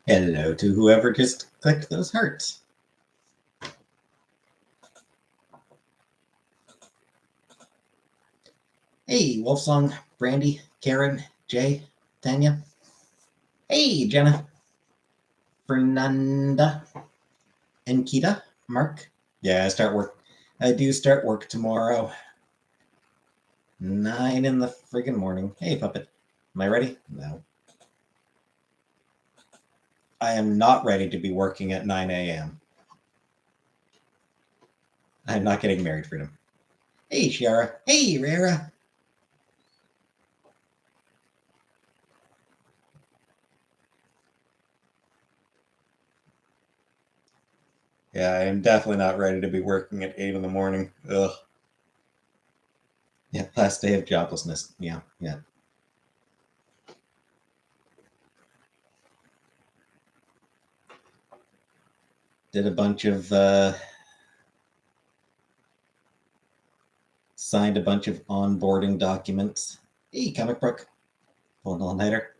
Hello to whoever just clicked those hearts. Hey, Wolfsong, Brandy, Karen, Jay, Tanya. Hey, Jenna, Fernanda, and Kita, Mark. Yeah, I do start work tomorrow. 9 in the friggin' morning. Hey, Puppet. Am I ready? No. I am not ready to be working at 9 a.m. I'm not getting married, Freedom. Hey, Shiara. Hey, Rara. Yeah, I am definitely not ready to be working at 8 in the morning. Ugh. Yeah, last day of joblessness. Yeah. Did a bunch of signed a bunch of onboarding documents. Hey, Comic Book. Full all-nighter?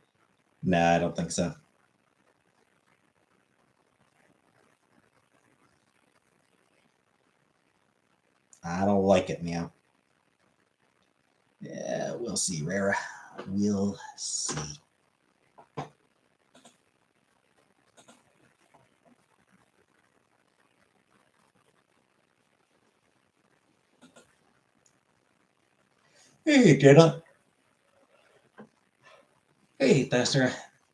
Nah, I don't think so. I don't like it, meow. Yeah, we'll see, Rara. We'll see. Hey, Jenna. Hey, Thester.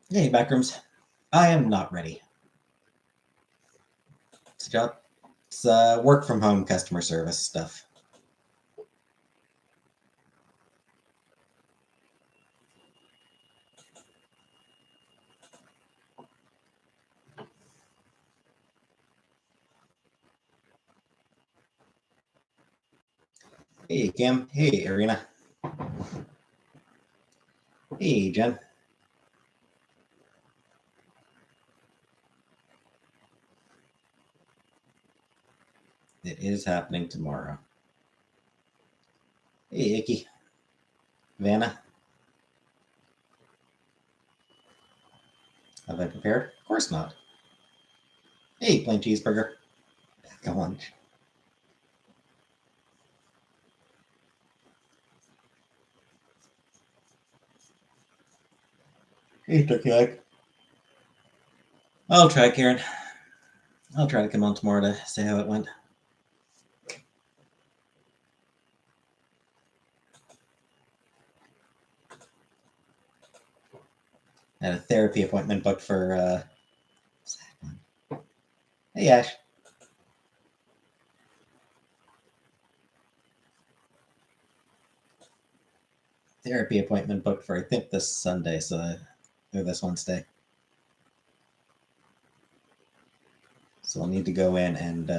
Hey, Backrooms. I am not ready. It's a job. It's work from home customer service stuff. Hey, Kim. Hey, Arena. Hey, Jen. It is happening tomorrow. Hey, Icky. Vanna. Have I prepared? Of course not. Hey, plain cheeseburger. Pack a lunch. Hey, turkey leg. I'll try, Karen. I'll try to come on tomorrow to say how it went. I had a therapy appointment booked for hey, Ash. Therapy appointment booked for I think this Sunday, or this Wednesday. So I'll need to go in and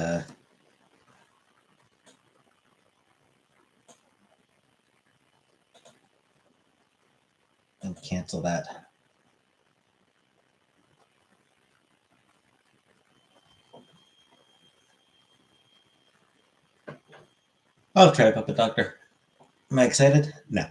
cancel that. I'll try Puppet Doctor. Am I excited? No.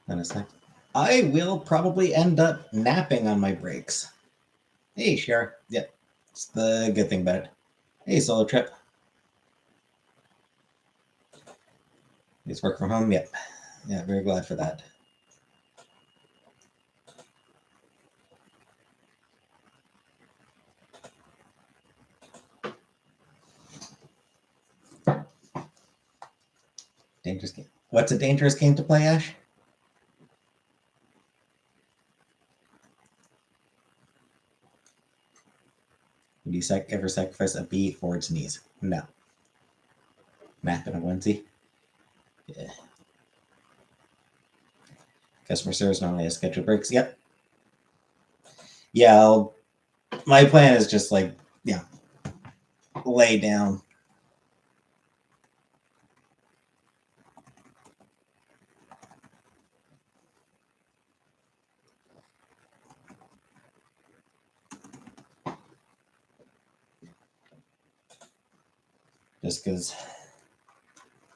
Honestly, I will probably end up napping on my breaks. Hey, Cher. Yep, it's the good thing about it. Hey, Solo Trip. It's work from home. Yep. Yeah, very glad for that. Dangerous game. What's a dangerous game to play, Ash? Would you ever sacrifice a bee for its knees? No. Map in a onesie? Yeah. Customer service normally has scheduled breaks. Yep. Yeah, my plan is just like, yeah, lay down. Just because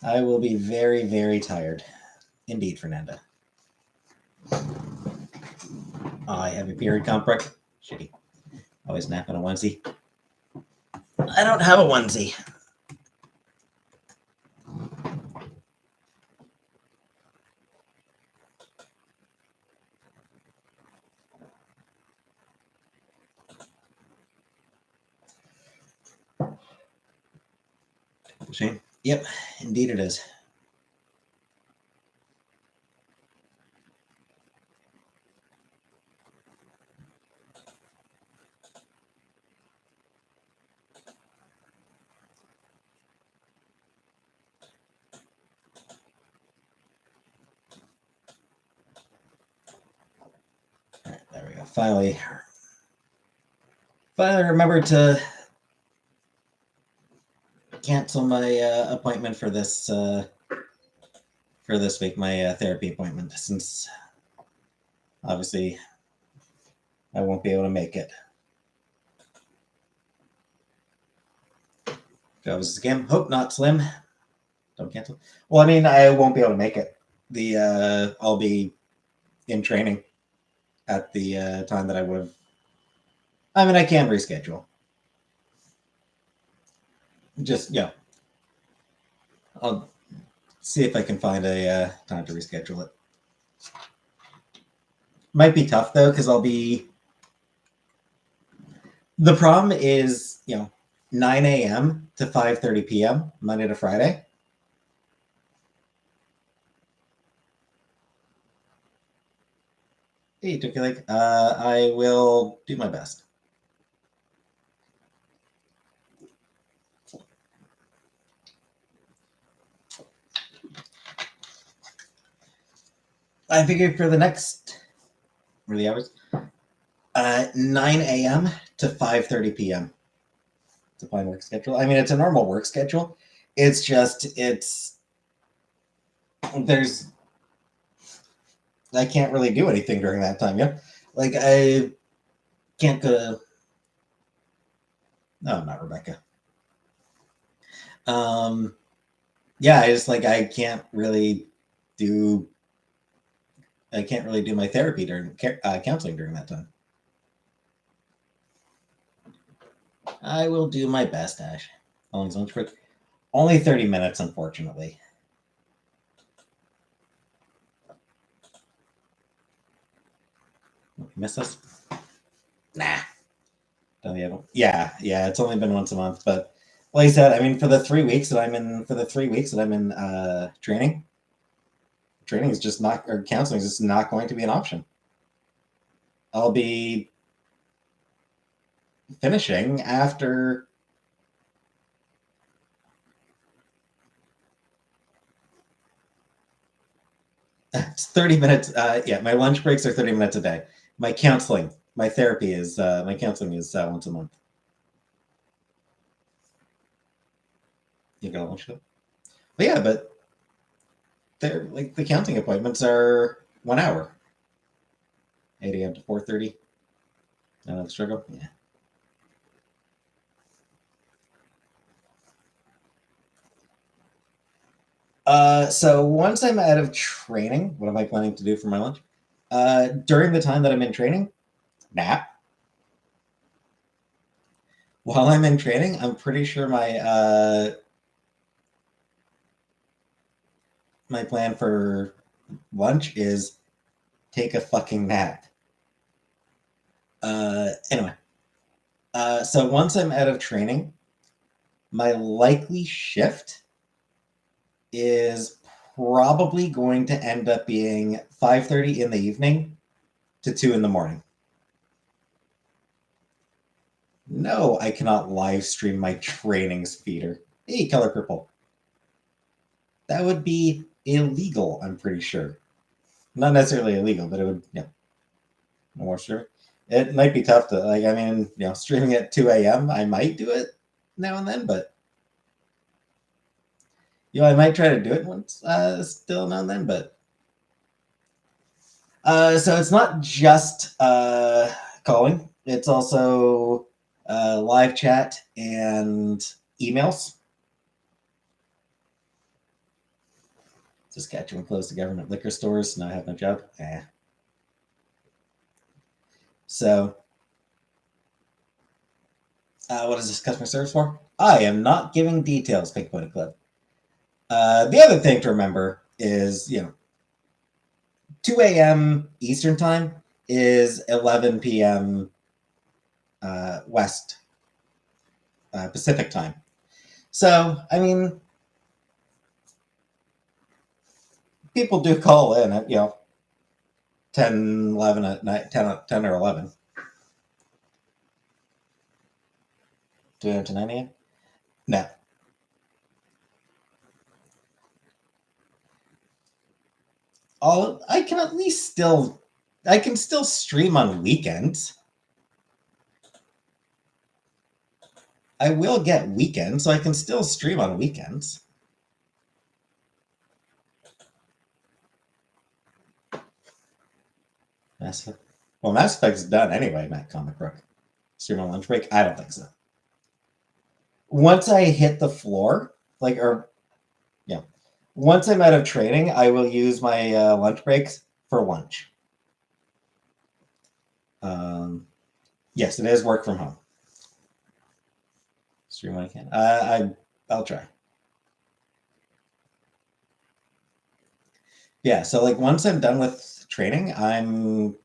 I will be very, very tired. Indeed, Fernanda. I have a period comp break. Shitty. Always nap in a onesie. I don't have a onesie. Shane? Yep, indeed it is. All right, there we go. Finally remembered to cancel my appointment for this week, my therapy appointment, since obviously I won't be able to make it. Goes again. Hope not slim. Don't cancel. Well, I mean, I won't be able to make it. I'll be in training at the time that I would have. I mean, I can reschedule. Just, yeah. I'll see if I can find a time to reschedule it. Might be tough, though, because I'll be... The problem is, 9 a.m. to 5:30 p.m., Monday to Friday. Hey, took you like, I will do my best. I figured for the next, what are the hours? 9 a.m. to 5:30 p.m. It's a fine work schedule. I mean, it's a normal work schedule. It's just, I can't really do anything during that time. Yeah. Like, I can't go to, no, not Rebecca. Yeah, I can't really do my therapy during counseling during that time. I will do my best, Ash. How long's lunch break? Only 30 minutes, unfortunately. You miss us? Nah. Yeah, it's only been once a month, but like I said, I mean, for the 3 weeks that I'm in, training is just not, or counseling is just not going to be an option. I'll be finishing after. It's 30 minutes. Yeah, my lunch breaks are 30 minutes a day. My counseling once a month. You got lunch though? But yeah, but they're like the counseling appointments are 1 hour. 8 a.m. to 4:30. The struggle. Yeah. So once I'm out of training, what am I planning to do for my lunch? During the time that I'm in training, nap. While I'm in training, I'm pretty sure my plan for lunch is take a fucking nap. Anyway, so once I'm out of training, my likely shift is probably going to end up being 5:30 in the evening to 2 in the morning. No, I cannot live stream my trainings, Peter. Hey, color purple. That would be illegal, I'm pretty sure. not necessarily illegal, but it would, more sure. It might be tough to, like, I mean, streaming at 2 a.m., I might do it now and then, but, I might try to do it once, still now and then, but. So it's not just calling, it's also live chat and emails. Saskatchewan closed the government liquor stores, now I have no job. So, what is this customer service for? I am not giving details, Pink Pony Club. The other thing to remember is, 2 a.m. Eastern time is 11 p.m. West Pacific time. So, I mean, people do call in at, 10, 11 at night, 10 or 11. 2 a.m. to 9 a.m.? No. I can at least still stream on weekends. I will get weekends, so I can still stream on weekends. Mass Effect's done anyway, Matt Comic Book. Stream on lunch break? I don't think so. Once I hit the floor, once I'm out of training, I will use my lunch breaks for lunch. Yes, it is work from home. Stream when I can. I'll try. Yeah, so like once I'm done with training, I'm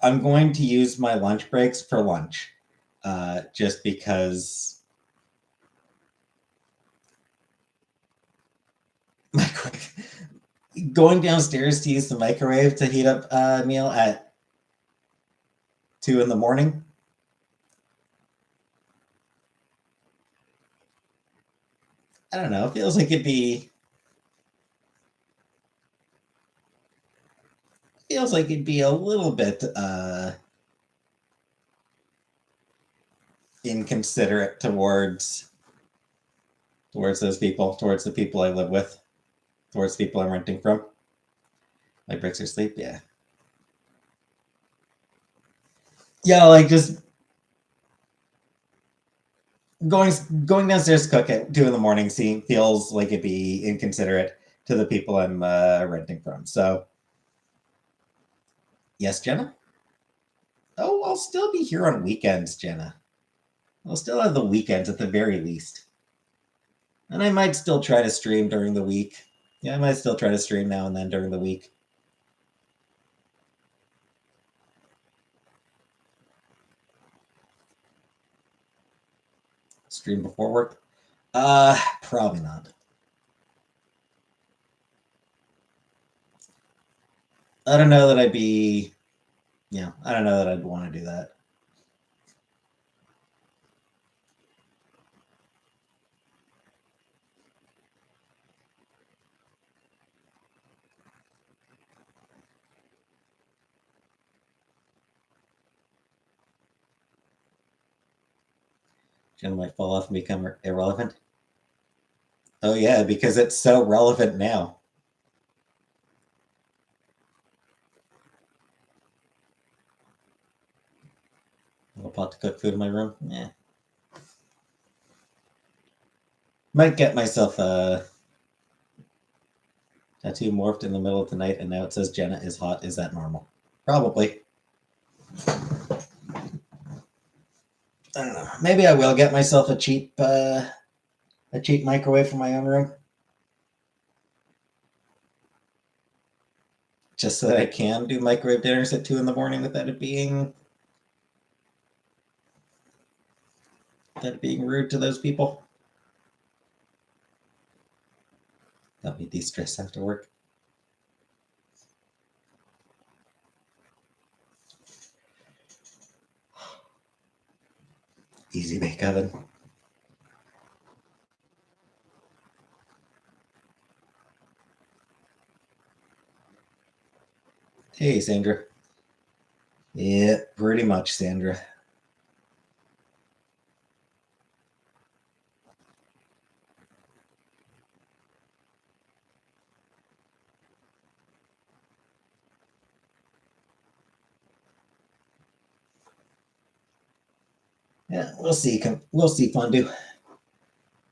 going to use my lunch breaks for lunch, just because. Going downstairs to use the microwave to heat up a meal at 2 in the morning. I don't know. It feels like it'd be. Feels like it'd be a little bit inconsiderate towards those people, towards the people I live with, towards the people I'm renting from. My breaks are sleep, yeah. Yeah, like just going downstairs to cook at 2 in the morning feels like it'd be inconsiderate to the people I'm renting from. So, yes, Jenna? Oh, I'll still be here on weekends, Jenna. I'll still have the weekends at the very least. And I might still try to stream during the week. Yeah, I might still try to stream now and then during the week. Stream before work? Probably not. I don't know that I'd be. Yeah, I don't know that I'd want to do that. Jen might fall off and become irrelevant. Oh yeah, because it's so relevant now. A little pot to cook food in my room? Yeah. Might get myself a tattoo morphed in the middle of the night and now it says Jenna is hot. Is that normal? Probably. I don't know. Maybe I will get myself a cheap microwave for my own room. Just so that I can do microwave dinners at 2 in the morning without it being rude to those people. Help me de-stress after work. Easy bake oven. Hey, Sandra. Yeah, pretty much, Sandra. Yeah, we'll see. We'll see, Fondue.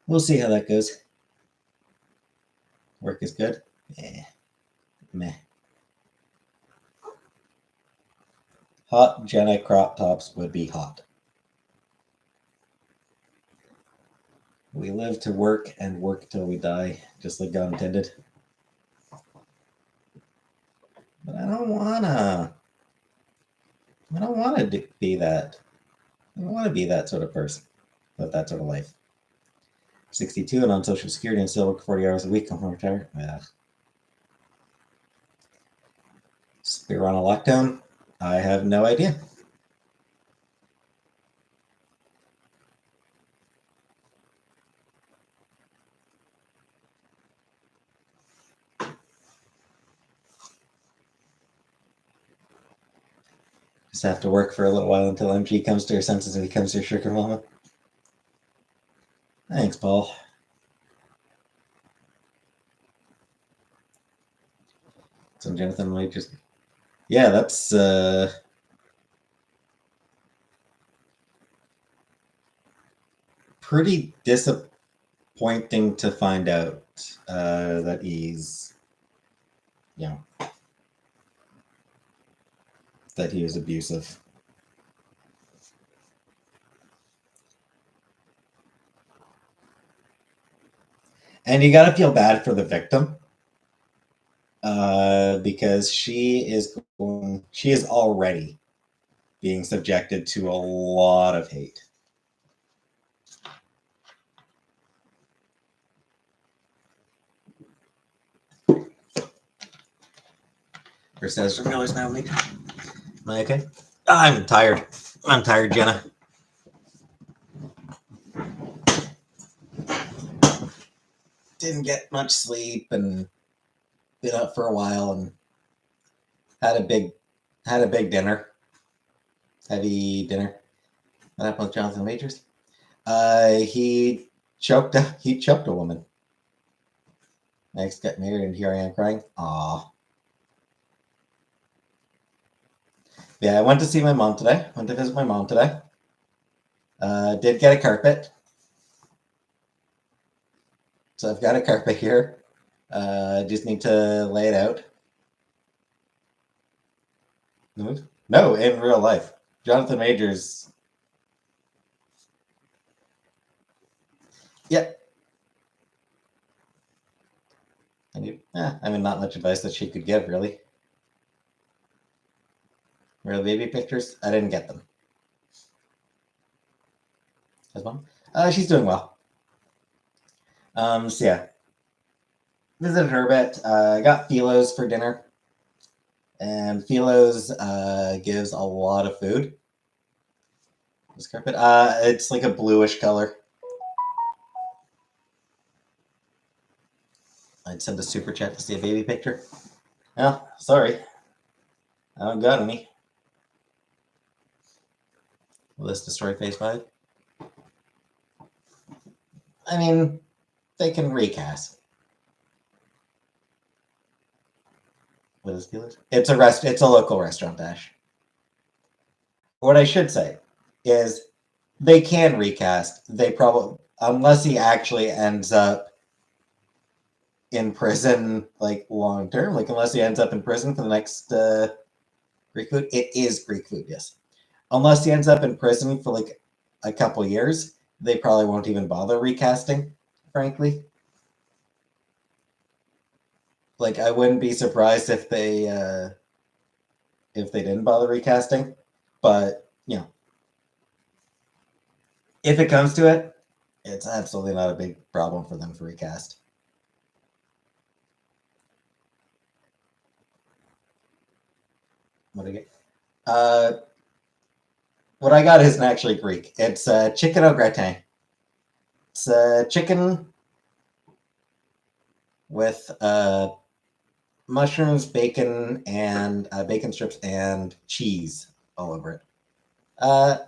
We'll see how that goes. Work is good. Yeah, meh. Hot Jenna crop tops would be hot. We live to work and work till we die, just like God intended. But I don't wanna. I don't want to be that. I don't want to be that sort of person with that sort of life. 62 and on Social Security and still work 40 hours a week. I'm retired. Yeah. We're on a lockdown. I have no idea. Just have to work for a little while until MG comes to her senses and becomes her sugar mama. Thanks, Paul. So Jonathan might just. Yeah, that's pretty disappointing to find out that he's, that he was abusive. And you got to feel bad for the victim because she is already being subjected to a lot of hate. Or says from Miller's now. Am I okay? I'm tired. I'm tired, Jenna. Didn't get much sleep and been up for a while and had a big dinner. Heavy dinner. What happened with Jonathan Majors? He choked a woman. Next got married and here I am crying. Aw. Yeah, I went to see my mom today. Went to visit my mom today. Did get a carpet. So I've got a carpet here. Just need to lay it out. No, in real life. Jonathan Majors. Yep. I mean, not much advice that she could give, really. Real baby pictures? I didn't get them. His mom? She's doing well. So yeah. Visited her a bit. Got Philo's for dinner. And Philo's gives a lot of food. This carpet? It's like a bluish color. I'd send a super chat to see a baby picture. Oh, sorry. I haven't got any. Will this destroy phase 5? I mean, they can recast. What is Philo's? It's a local restaurant, Ash. What I should say is they can recast. They probably, unless he actually ends up in prison, like long term, like unless he ends up in prison for the next Greek food. It is Greek food, yes. Unless he ends up in prison for like a couple years, they probably won't even bother recasting, frankly. Like I wouldn't be surprised if they didn't bother recasting, but if it comes to it, it's absolutely not a big problem for them to recast. What do I get? What I got isn't actually Greek. It's chicken au gratin. It's chicken with mushrooms, bacon, and bacon strips and cheese all over it. Of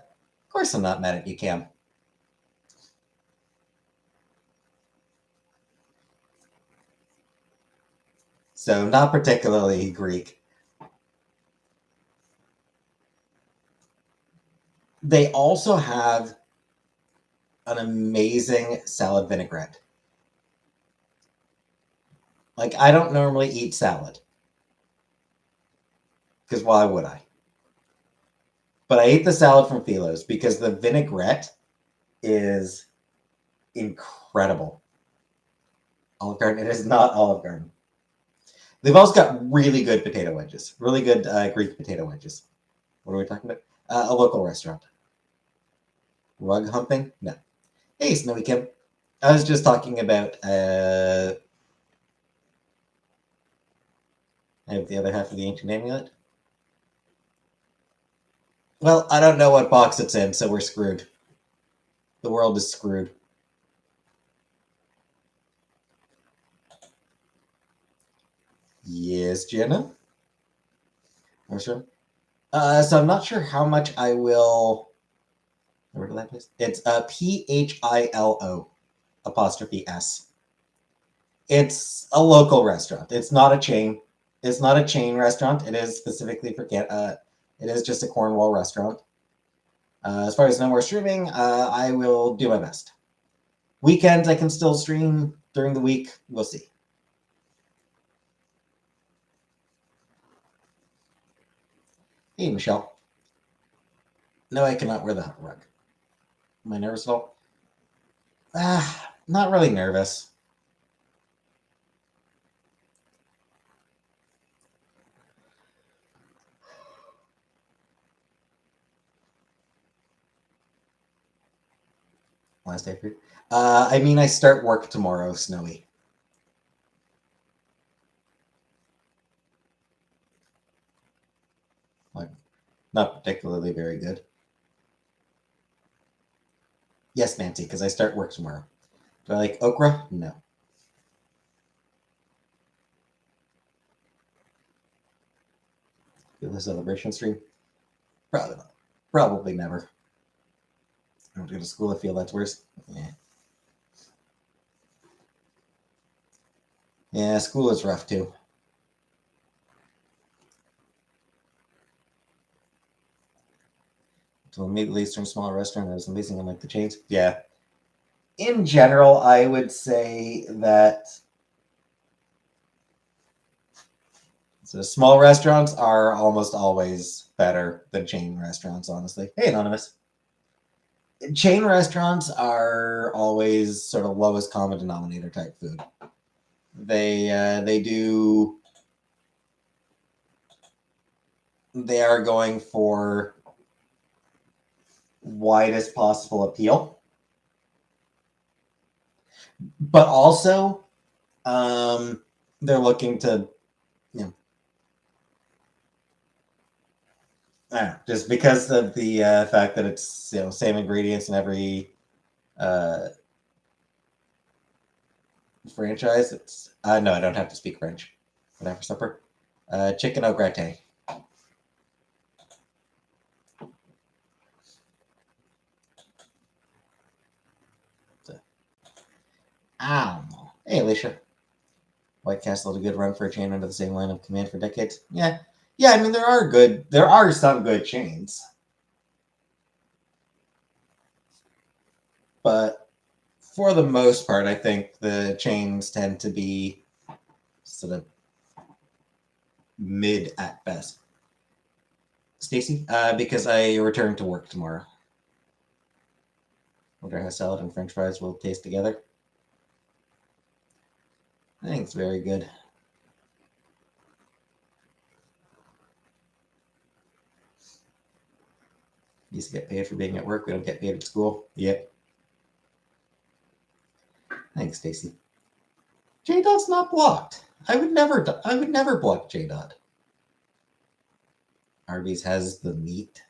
course, I'm not mad at you, Cam. So not particularly Greek. They also have an amazing salad vinaigrette. Like, I don't normally eat salad. Because why would I? But I ate the salad from Philo's because the vinaigrette is incredible. Olive Garden. It is not Olive Garden. They've also got really good potato wedges. Really good Greek potato wedges. What are we talking about? A local restaurant. Rug humping? No. Hey, Snowy Kim. I was just talking about I have the other half of the ancient amulet. Well, I don't know what box it's in, so we're screwed. The world is screwed. Yes, Jenna? So I'm not sure how much I will. Where did that is? It's PHILO apostrophe S. It's a local restaurant. It's not a chain. It's not a chain restaurant. It is specifically for it is just a Cornwall restaurant. As far as no more streaming, I will do my best. Weekends I can still stream. During the week, we'll see. Hey, Michelle. No, I cannot wear the hot rug. Am I nervous at all? Not really nervous. Last day for I mean, I start work tomorrow, Snowy. Like, not particularly very good. Yes, Nancy, because I start work tomorrow. Do I like okra? No. Feel the celebration stream? Probably not. Probably never. I don't go to school. I feel that's worse. Yeah. Yeah, school is rough too. So immediately Eastern small restaurant that was amazing unlike the chains. Yeah. In general, I would say that so small restaurants are almost always better than chain restaurants, honestly. Hey, Anonymous. Chain restaurants are always sort of lowest common denominator type food. They do. They are going for widest possible appeal, but also they're looking to, you know, just because of the fact that it's same ingredients in every franchise. It's no, I don't have to speak French. What I have for supper? Chicken au gratin. So, ow. Hey, Alicia. White Castle had a good run for a chain under the same line of command for decades. Yeah, yeah. I mean, there are some good chains, but for the most part, I think the chains tend to be sort of mid at best. Stacy, because I return to work tomorrow. Wonder how salad and French fries will taste together. I think it's very good. Used to get paid for being at work. We don't get paid at school. Yep. Thanks, Stacy. J Dot's not blocked. I would never block J Dot. Arby's has the meat.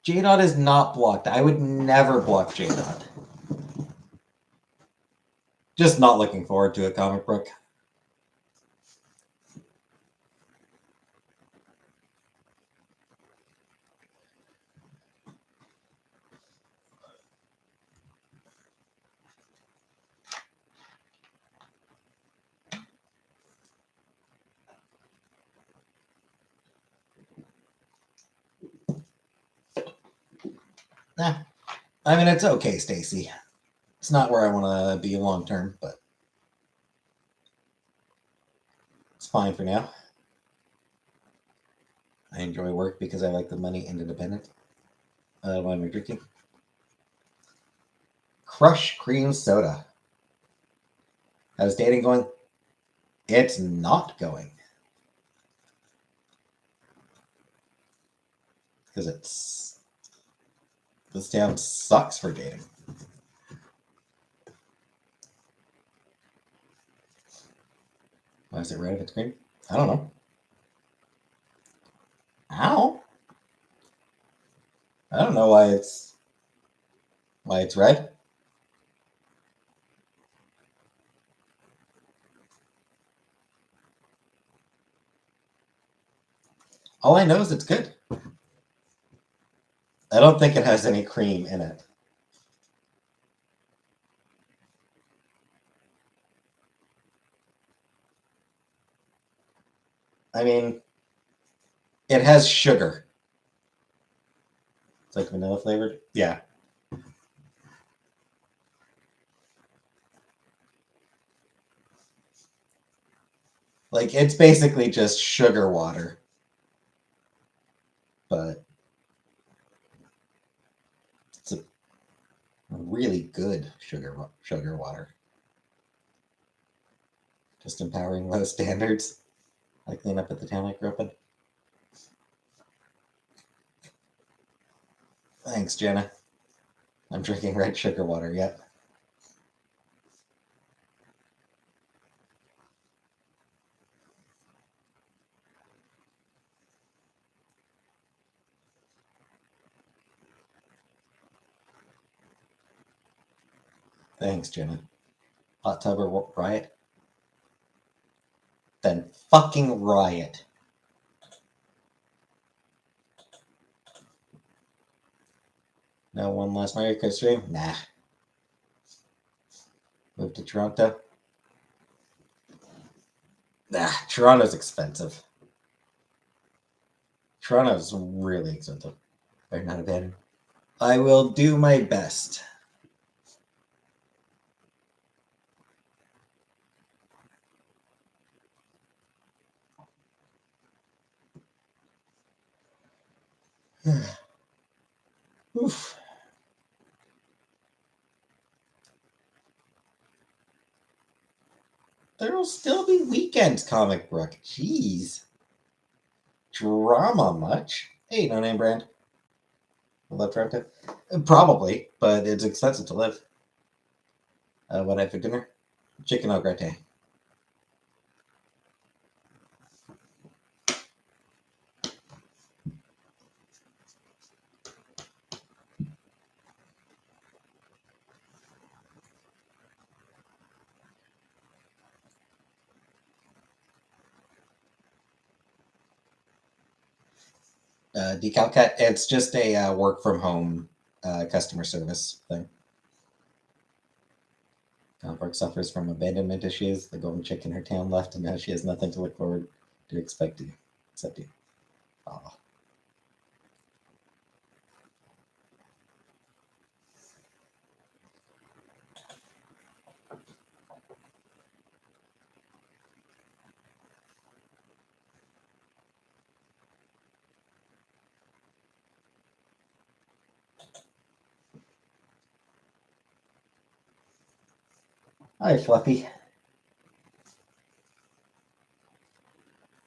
J Dot is not blocked. I would never block J Dot. Just not looking forward to a comic book. Nah, I mean, it's okay, Stacy. It's not where I want to be long term, but it's fine for now. I enjoy work because I like the money and independent. What am I drinking? Crush cream soda. How's dating going? It's not going. Because this town sucks for dating. Why is it red if it's green? I don't know. Ow. I don't know why it's red. All I know is it's good. I don't think it has any cream in it. I mean, it has sugar. It's like vanilla flavored. Yeah. Like, it's basically just sugar water. But it's a really good sugar water. Just empowering low standards. I clean up at the town I grew up in. Thanks, Jenna. I'm drinking red sugar water yet. Thanks, Jenna. Hot tub or riot? Then fucking riot. No one last Mario Kart stream? Nah. Move to Toronto? Nah, Toronto's expensive. Toronto's really expensive. Or not a bad. I will do my best. Oof. There'll still be weekends, comic book. Jeez. Drama much? Hey, no name brand. Love Toronto? Probably, but it's expensive to live. What I had for dinner? Chicken au gratin. Decal Cut. It's just a work from home customer service thing. Converk suffers from abandonment issues. The golden chick in her town left, and now she has nothing to look forward to except you. Oh. Hi, Fluffy.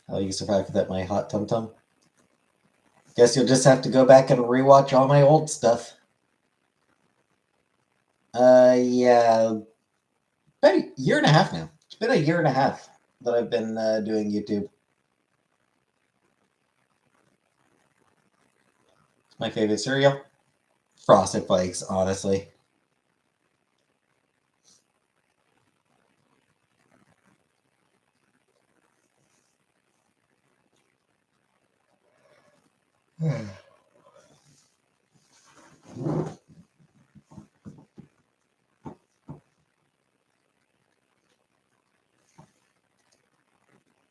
How you survive without my hot tum tum? Guess you'll just have to go back and rewatch all my old stuff. Yeah, about a year and a half now. It's been a year and a half that I've been doing YouTube. It's my favorite cereal. Frosted Flakes, honestly.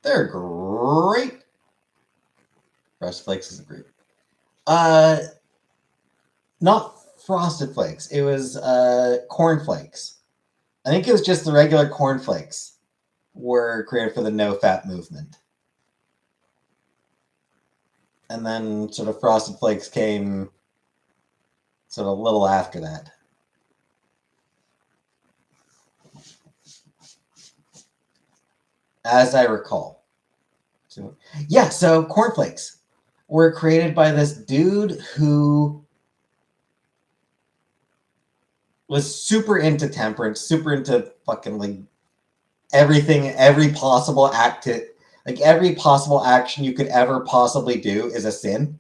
They're great. Frosted Flakes is great. Not Frosted Flakes. It was Corn Flakes. I think it was just the regular Corn Flakes were created for the no-fat movement. And then sort of Frosted Flakes came sort of a little after that. As I recall. So Corn Flakes were created by this dude who was super into temperance, super into fucking like everything, every possible every possible action you could ever possibly do is a sin.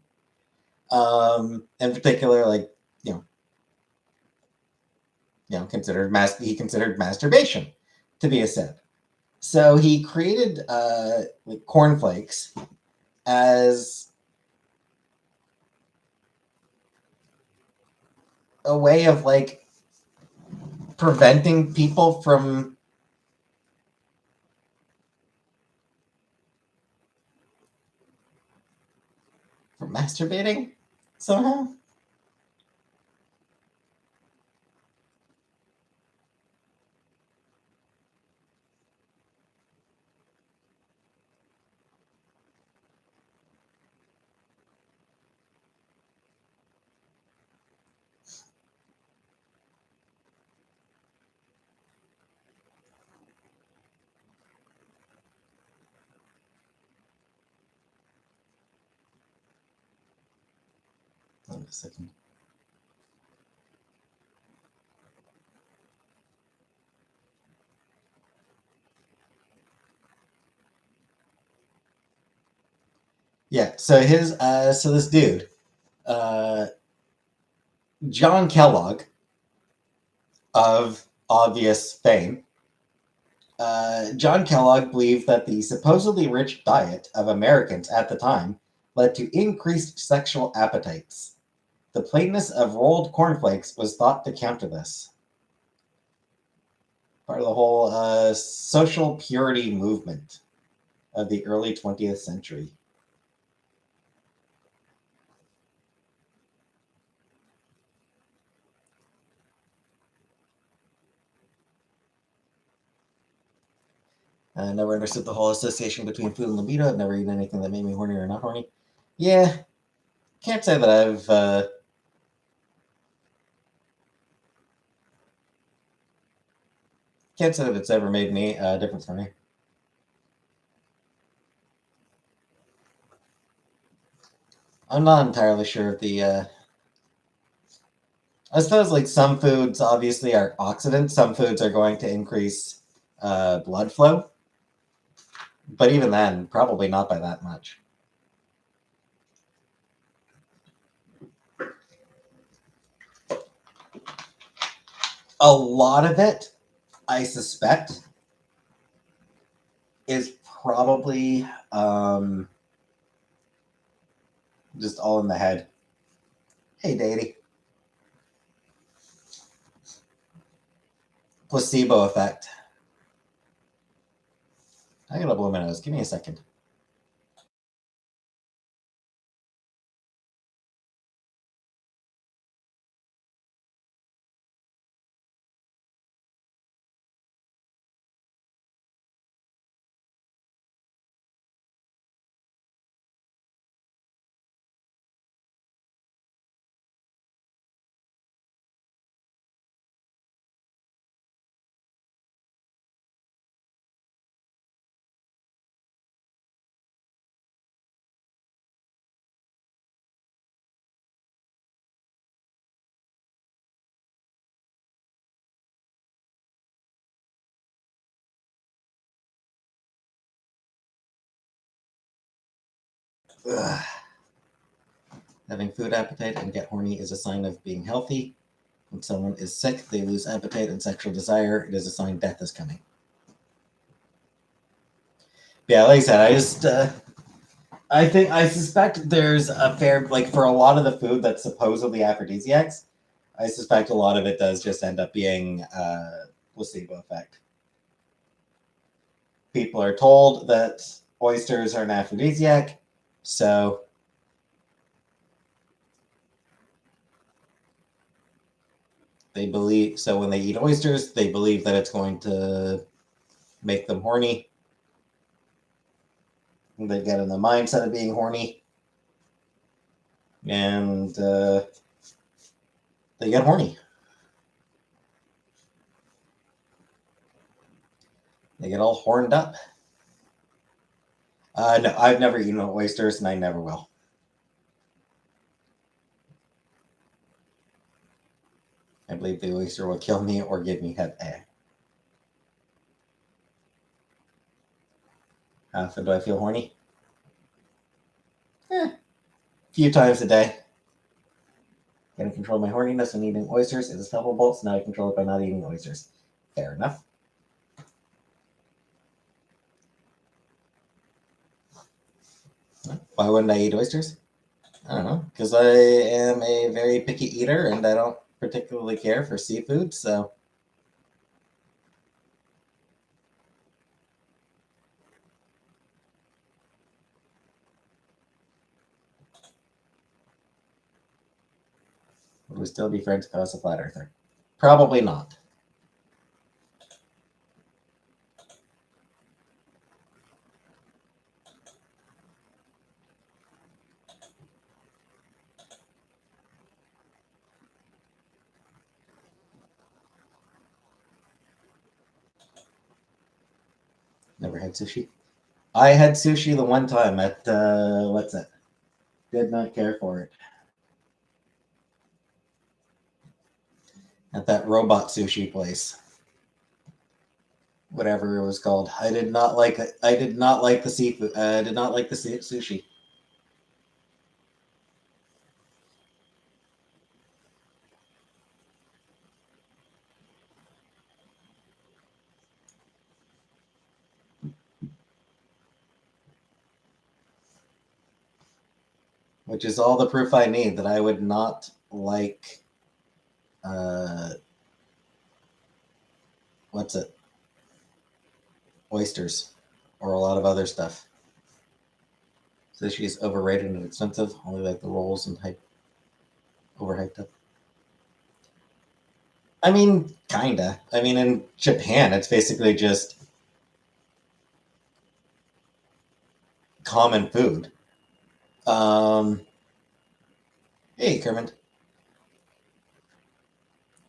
In particular, like, he considered masturbation to be a sin. So he created like cornflakes as a way of like preventing people from masturbating somehow. Hold on a second. Yeah, so this dude, John Kellogg, of obvious fame, John Kellogg believed that the supposedly rich diet of Americans at the time led to increased sexual appetites. The plainness of rolled cornflakes was thought to counter this. Part of the whole social purity movement of the early 20th century. I never understood the whole association between food and libido. I've never eaten anything that made me horny or not horny. Yeah, can't say that I've can't say that it's ever made me a difference for me. I'm not entirely sure of the. I suppose like some foods obviously are oxidants. Some foods are going to increase blood flow, but even then, probably not by that much. A lot of it, I suspect, is probably just all in the head. Hey, Daddy. Placebo effect. I gotta blow my nose. Give me a second. Ugh. Having food appetite and get horny is a sign of being healthy. When someone is sick, they lose appetite and sexual desire. It is a sign death is coming. Yeah, like I said, I suspect there's a fair, like, for a lot of the food that's supposedly aphrodisiacs, I suspect a lot of it does just end up being placebo effect. People are told that oysters are an aphrodisiac, so they believe, so when they eat oysters, they believe that it's going to make them horny. They get in the mindset of being horny, and they get horny. They get all horned up. No, I've never eaten oysters, and I never will. I believe the oyster will kill me or give me head. How often do I feel horny? A few times a day. Can I control my horniness when eating oysters? It is palpable, so now I control it by not eating oysters. Fair enough. Why wouldn't I eat oysters? I don't know, because I am a very picky eater and I don't particularly care for seafood, so. Would we still be friends if I was a flat earther? Probably not. Never had sushi. I had sushi the one time at, what's it? Did not care for it. At that robot sushi place. Whatever it was called. I did not like it. I did not like the seafood. I did not like the sushi. Which is all the proof I need that I would not like, what's it? Oysters or a lot of other stuff. Sushi is overrated and expensive. Only like the rolls and overhyped up. I mean, kinda. I mean, in Japan, it's basically just common food. Hey, Kermit.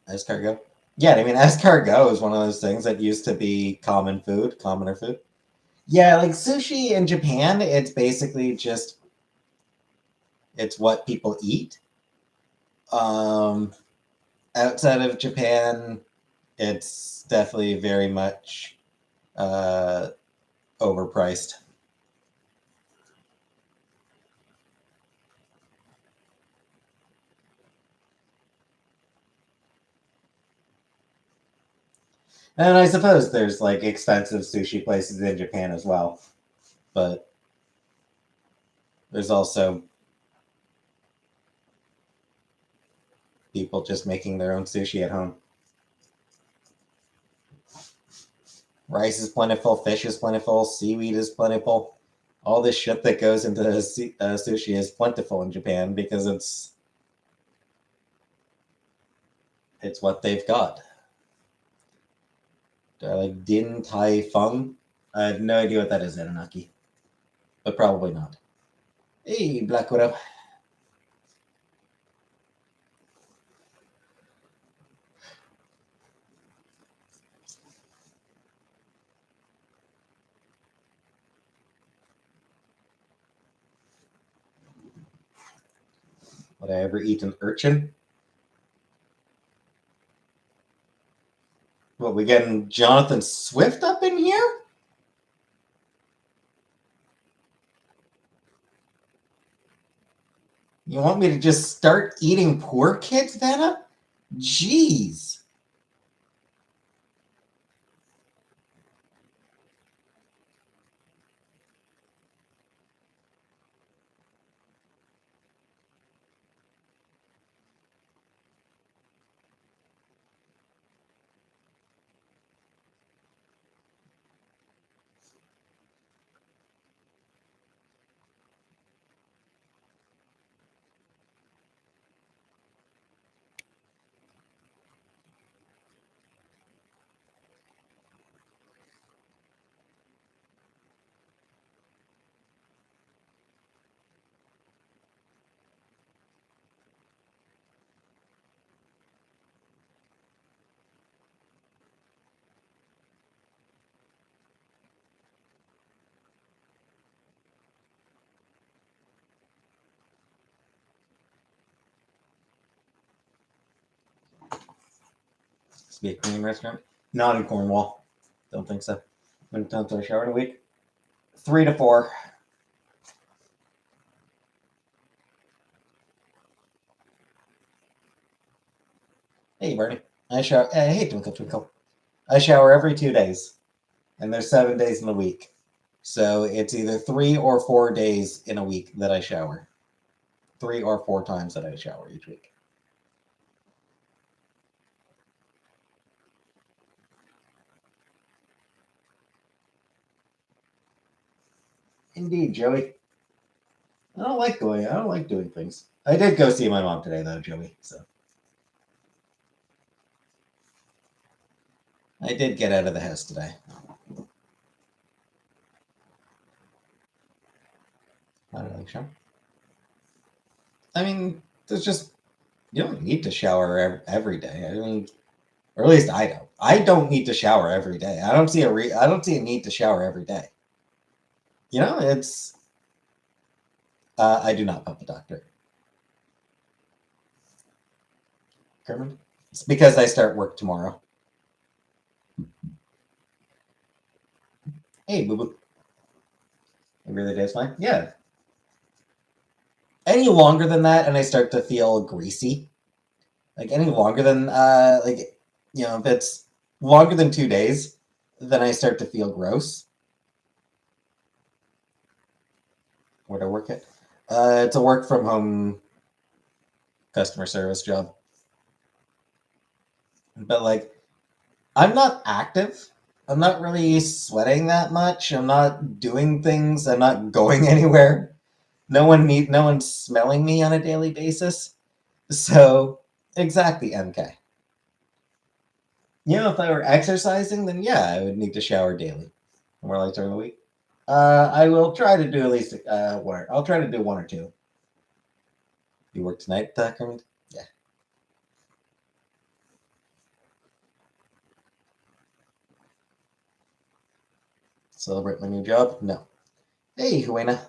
Escargot. Yeah, I mean, escargot is one of those things that used to be common food, commoner food. Yeah, like sushi in Japan, it's basically just it's what people eat. Um, Outside of Japan, it's definitely very much uh, overpriced. And I suppose there's like expensive sushi places in Japan as well, but there's also people just making their own sushi at home. Rice is plentiful, fish is plentiful, seaweed is plentiful. All this shit that goes into sushi is plentiful in Japan because it's what they've got. Like Din Tai Fung. I have no idea what that is, Anunnaki, but probably not. Hey, Black Widow. Would I ever eat an urchin? What, we getting Jonathan Swift up in here? You want me to just start eating poor kids, Vanna? Jeez. to be a Korean restaurant. Not in Cornwall. Don't think so. Many times I shower in a week? 3 to 4. Hey, Bernie. I shower. Hey, Twinkle Twinkle. I shower every 2 days, and there's 7 days in the week. So it's either 3 or 4 days in a week that I shower. 3 or 4 times that I shower each week. Indeed, Joey. I don't like doing things. I did go see my mom today, though, Joey. So I did get out of the house today. I don't like shower. I mean, there's just you don't need to shower every day. I mean, or at least I don't. I don't need to shower every day. I don't see a need to shower every day. It's I do not pump a doctor. Herman? It's because I start work tomorrow. Hey, boo boo. Every other day is fine. Yeah. Any longer than that, and I start to feel greasy. Like any longer than if it's longer than 2 days, then I start to feel gross. Where do I work at? It's a work from home customer service job. But I'm not active. I'm not really sweating that much. I'm not doing things. I'm not going anywhere. No one's smelling me on a daily basis. So exactly, MK. If I were exercising, then yeah, I would need to shower daily. More like during the week. I will try to do at least one. I'll try to do 1 or 2. You work tonight, Kermit? Yeah. Celebrate my new job? No. Hey, Huena.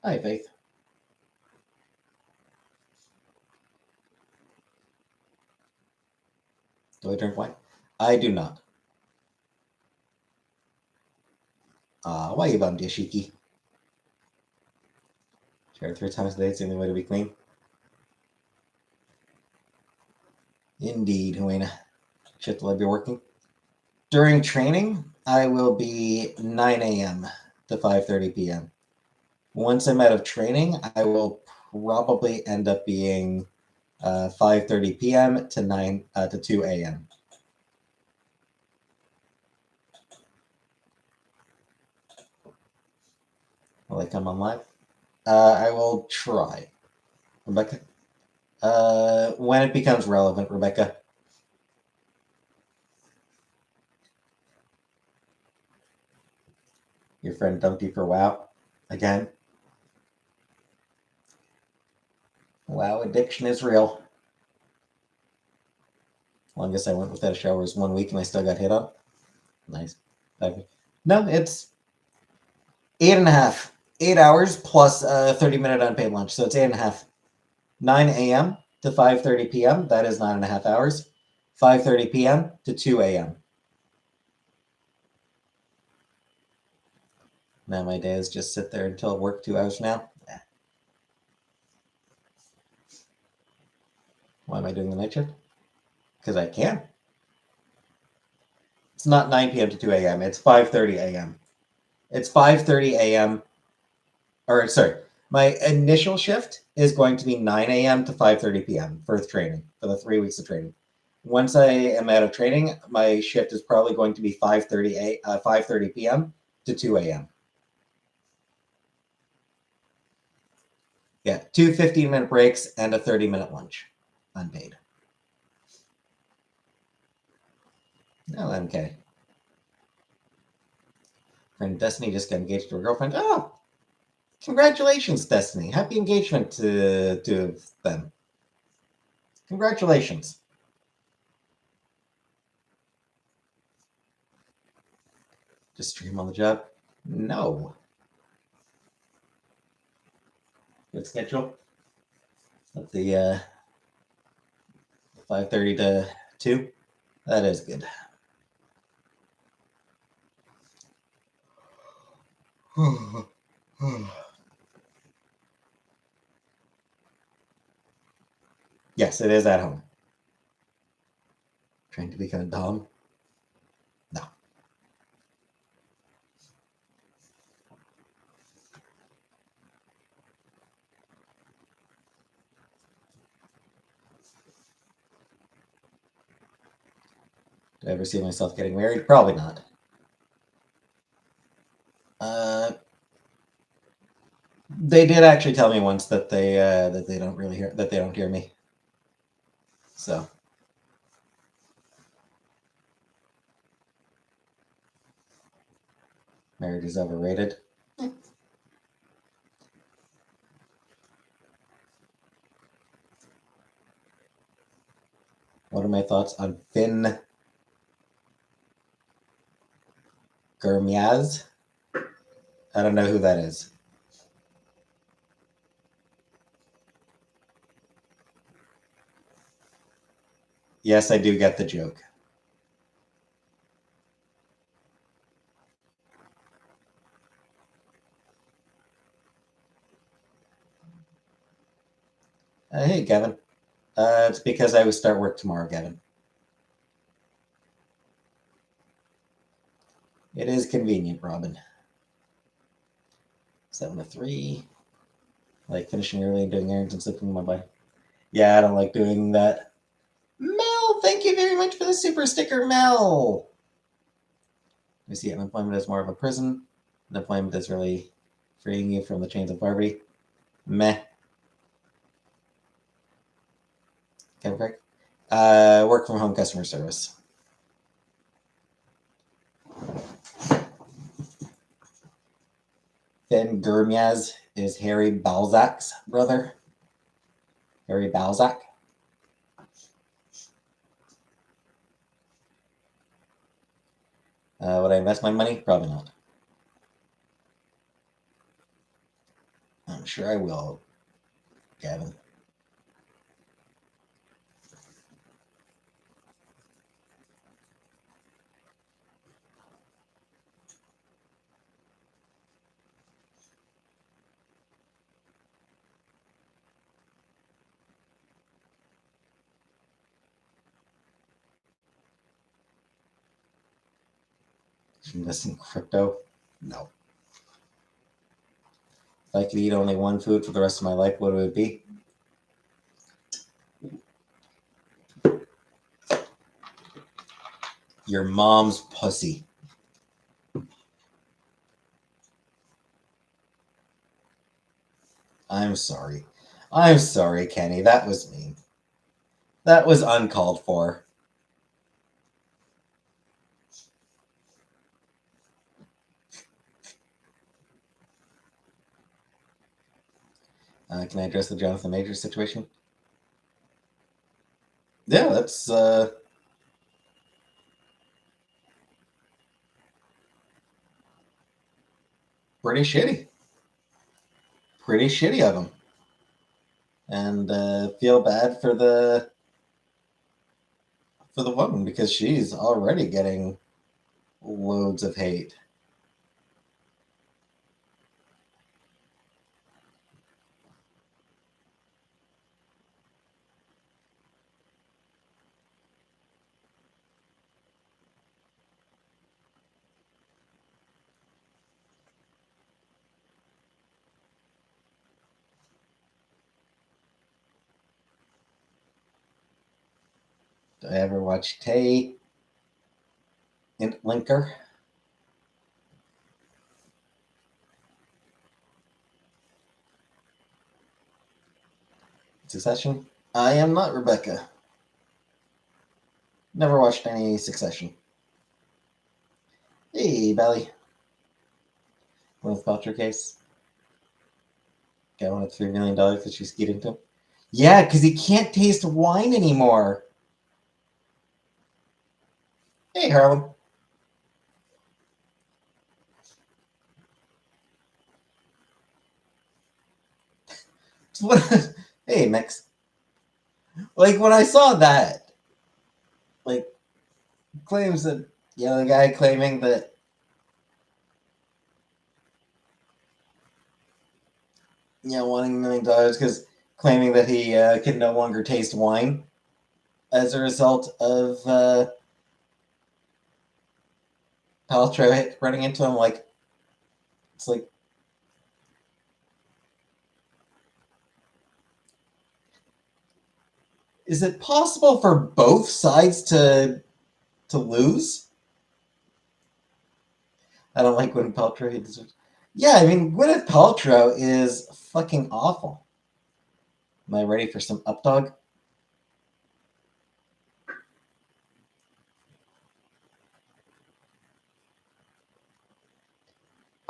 Hi, Faith. Do I drink wine? I do not. Why you bummed, Yashiki? Shower 3 times a day. It's the only way to be clean. Indeed, Huena. Shift will I be working? During training, I will be 9 a.m. to 5:30 p.m. Once I'm out of training, I will probably end up being 5:30 p.m. to 2 a.m. Will I come on live? I will try. Rebecca? When it becomes relevant, Rebecca. Your friend dumped you for WoW? Again? WoW addiction is real. Longest I went without a shower was 1 week and I still got hit on. Nice. No, it's 8.5. 8 hours plus a 30-minute unpaid lunch. So it's 8.5. 9 a.m. to 5:30 p.m. That is 9.5 hours. 5:30 p.m. to 2 a.m. Now my day is just sit there until work 2 hours from now. Why am I doing the night shift? Because I can. It's not 9 p.m. to 2 a.m. It's 5:30 a.m. It's 5:30 a.m. Or sorry, my initial shift is going to be 9 a.m. to 5:30 p.m. for training, for the 3 weeks of training. Once I am out of training, my shift is probably going to be 5:30 p.m. to 2 a.m. Yeah, 2 15-minute breaks and a 30-minute lunch, unpaid. No, MK. Friend Destiny just got engaged to her girlfriend. Oh, congratulations, Destiny. Happy engagement to them. Congratulations. Just stream on the job? No. Good schedule. At the 5:30 to 2. That is good. Yes, it is at home. Trying to become a dom? No. Do I ever see myself getting married? Probably not. They did actually tell me once that they don't really hear me. So marriage is overrated. What are my thoughts on Finn Gurmiaz? I don't know who that is. Yes, I do get the joke. Hey, Gavin. It's because I would start work tomorrow, Gavin. It is convenient, Robin. 7 to 3. Like finishing early and doing errands and sleeping in my bed. Yeah, I don't like doing that. Mel, thank you very much for the super sticker, Mel. We see unemployment as more of a prison. Unemployment is really freeing you from the chains of poverty. Meh. Kevin Craig. Work from home customer service. Ben Gurmiaz is Harry Balzac's brother. Harry Balzac. Would I invest my money? Probably not. I'm sure I will, Gavin. Invest in crypto? No. If I could eat only one food for the rest of my life, what would it be? Your mom's pussy. I'm sorry. I'm sorry, Kenny. That was mean. That was uncalled for. Can I address the Jonathan Majors situation? Yeah, that's pretty shitty. Pretty shitty of him. And feel bad for the woman because she's already getting loads of hate. Did I ever watch Tay in Linker? Succession? I am not Rebecca. Never watched any Succession. Hey, Belly. Gwyneth Paltrow case. Guy wanted $3 million that she skied into him. Yeah, because he can't taste wine anymore. Hey, Herman. Hey, Mix. Like, when I saw that, like, claims that, the guy claiming that, wanting $1 million because claiming that he can no longer taste wine as a result of Paltrow running into him. Like, it's like, is it possible for both sides to lose? I don't like Gwyneth Paltrow. He deserves. Yeah, I mean, Gwyneth Paltrow is fucking awful. Am I ready for some Updog?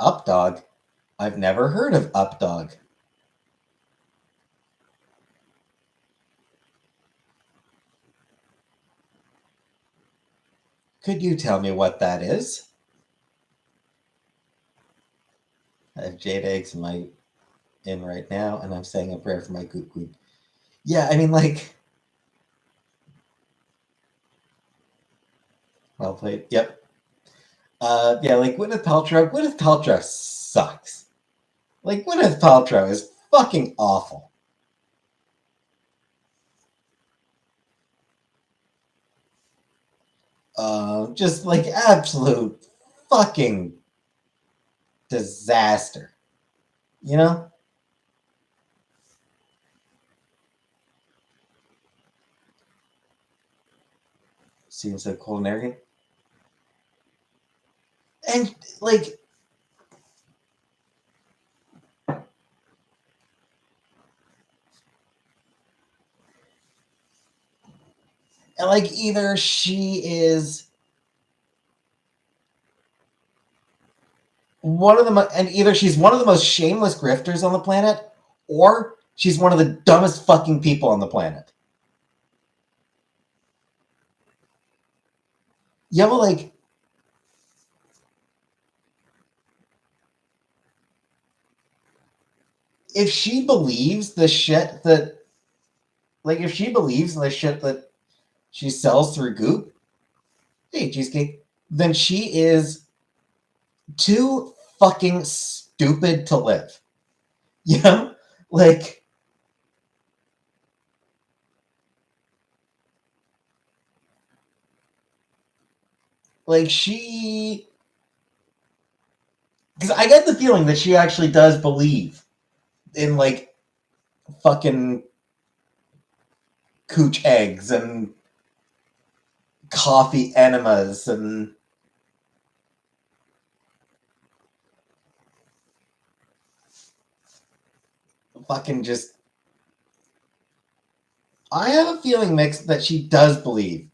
Updog? I've never heard of Updog. Could you tell me what that is? I have jade eggs in right now, and I'm saying a prayer for my goop goop. Yeah, I mean, like, well played. Yep. Yeah, like Gwyneth Paltrow. Gwyneth Paltrow sucks. Like, Gwyneth Paltrow is fucking awful. Just like absolute fucking disaster. You know? Seems so cold and arrogant. And like, either she is either she's one of the most shameless grifters on the planet, or she's one of the dumbest fucking people on the planet. Yeah, but like, if she believes the shit that, if she believes in the shit that she sells through Goop, hey, Cheesecake, then she is too fucking stupid to live. You know? Like she, because I get the feeling that she actually does believe in like fucking cooch eggs and coffee enemas and fucking just. I have a feeling, Mix, that she does believe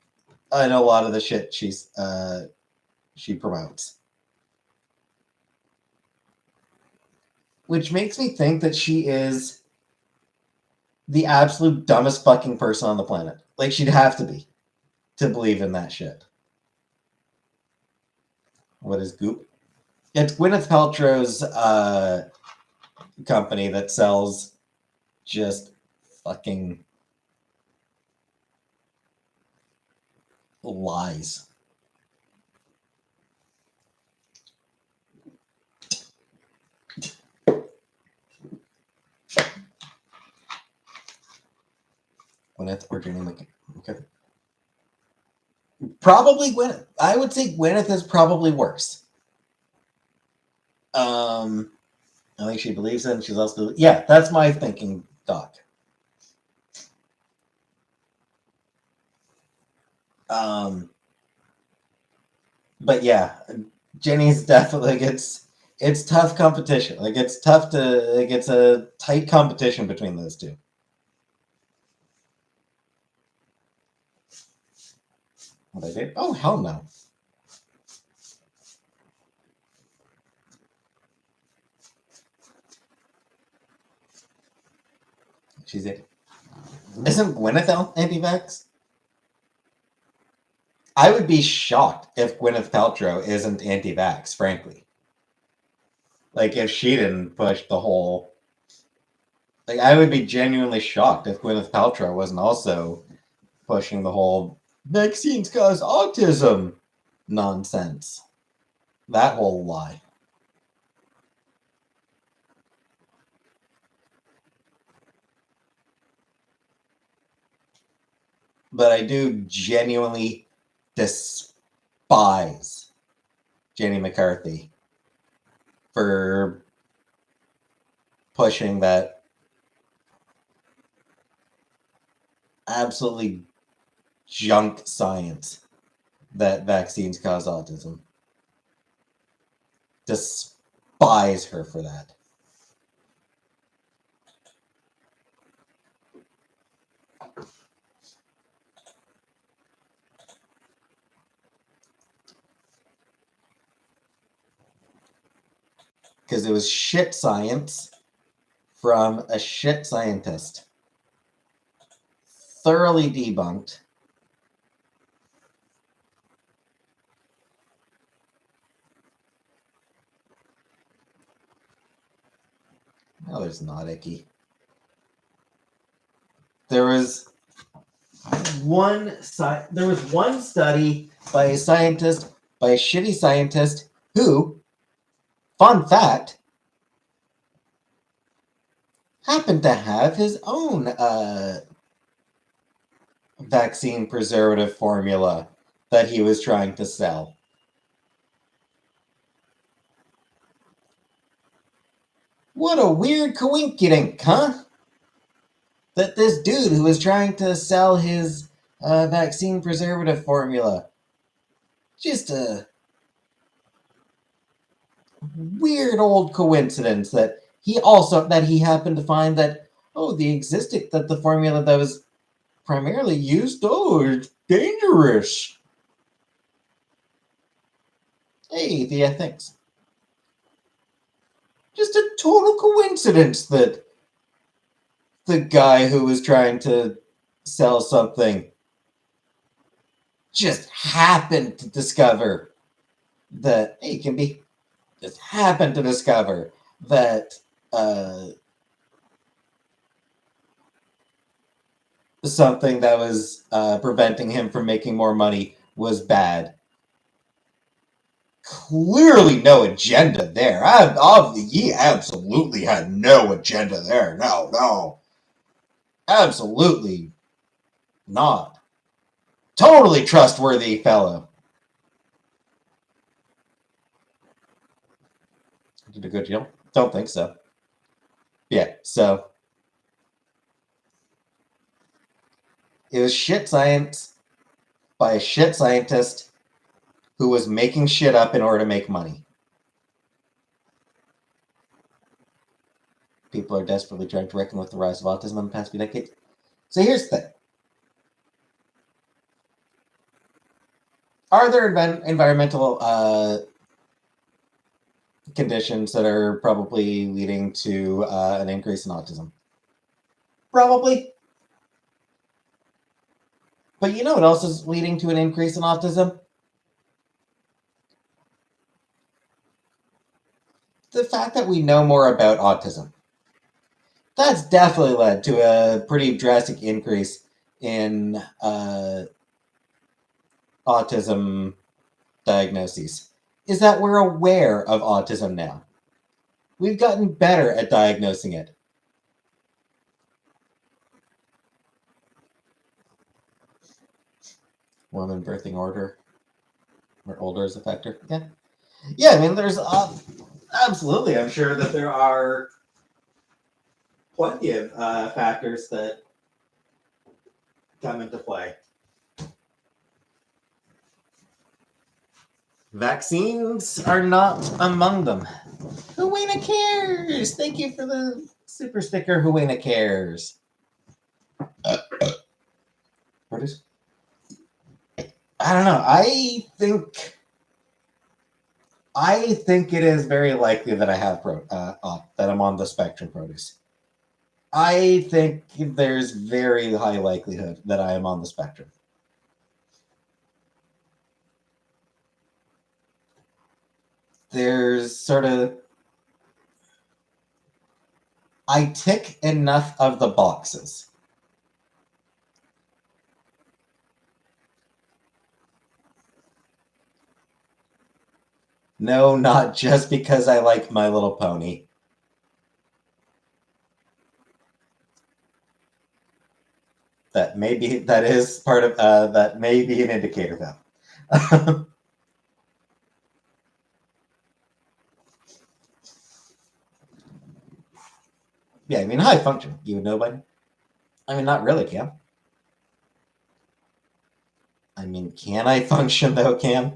in a lot of the shit she promotes, which makes me think that she is the absolute dumbest fucking person on the planet. Like, she'd have to be to believe in that shit. What is Goop? It's Gwyneth Paltrow's company that sells just fucking lies. Gwyneth or Jenny McCarthy. Okay. Probably Gwyneth. I would say Gwyneth is probably worse. I think she believes it, and she's also that's my thinking, Doc. But yeah, Jenny's definitely it's tough competition. Like, it's tough to it's a tight competition between those two. What I did? Oh, hell no. She's it. Isn't Gwyneth anti-vax? I would be shocked if Gwyneth Paltrow isn't anti-vax, frankly. Like, if she didn't push the whole Like, I would be genuinely shocked if Gwyneth Paltrow wasn't also pushing the whole vaccines cause autism nonsense. That whole lie. But I do genuinely despise Jenny McCarthy for pushing that absolutely junk science that vaccines cause autism. Despise her for that. Because it was shit science from a shit scientist. Thoroughly debunked. No, there's not, Icky. There was one study by a scientist, by a shitty scientist, who, fun fact, happened to have his own vaccine preservative formula that he was trying to sell. What a weird coinkydink, huh? That this dude who was trying to sell his vaccine preservative formula, just a weird old coincidence that he happened to find that, oh, the formula that was primarily used, oh, it's dangerous. Hey, Thea, thanks. Just a total coincidence that the guy who was trying to sell something just happened to discover that, hey, can be, just happened to discover that something that was preventing him from making more money was bad. Clearly no agenda there. He absolutely had no agenda there. No. Absolutely not. Totally trustworthy fellow. Did a good deal? Don't think so. Yeah, so it was shit science by a shit scientist who was making shit up in order to make money. People are desperately trying to reckon with the rise of autism in the past few decades. So here's the thing. Are there environmental conditions that are probably leading to an increase in autism? Probably. But you know what else is leading to an increase in autism? The fact that we know more about autism. That's definitely led to a pretty drastic increase in autism diagnoses. Is that we're aware of autism now. We've gotten better at diagnosing it. Woman birthing order, or older is a factor. Yeah. I mean, there's absolutely. I'm sure that there are plenty of factors that come into play. Vaccines are not among them. Huena cares. Thank you for the super sticker, Huena cares. Produce. I don't know. I think it is very likely that I have that I'm on the spectrum, produce. I think there's very high likelihood that I am on the spectrum. There's sort of I tick enough of the boxes. No, not just because I like My Little Pony. That is part of that may be an indicator though. Yeah, I mean high function. You would know by. I mean, not really, Cam. I mean, can I function though, Cam?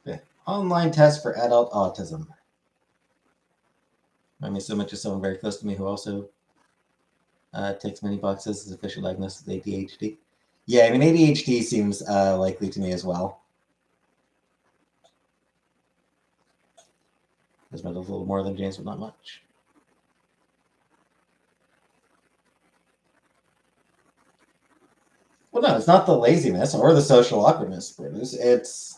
Yeah. Online test for adult autism. I'm assuming just someone very close to me who also takes many boxes as official diagnosis of ADHD. Yeah, I mean ADHD seems likely to me as well. There's been a little more than James, but not much. Well, no, it's not the laziness or the social awkwardness, Bruce. It's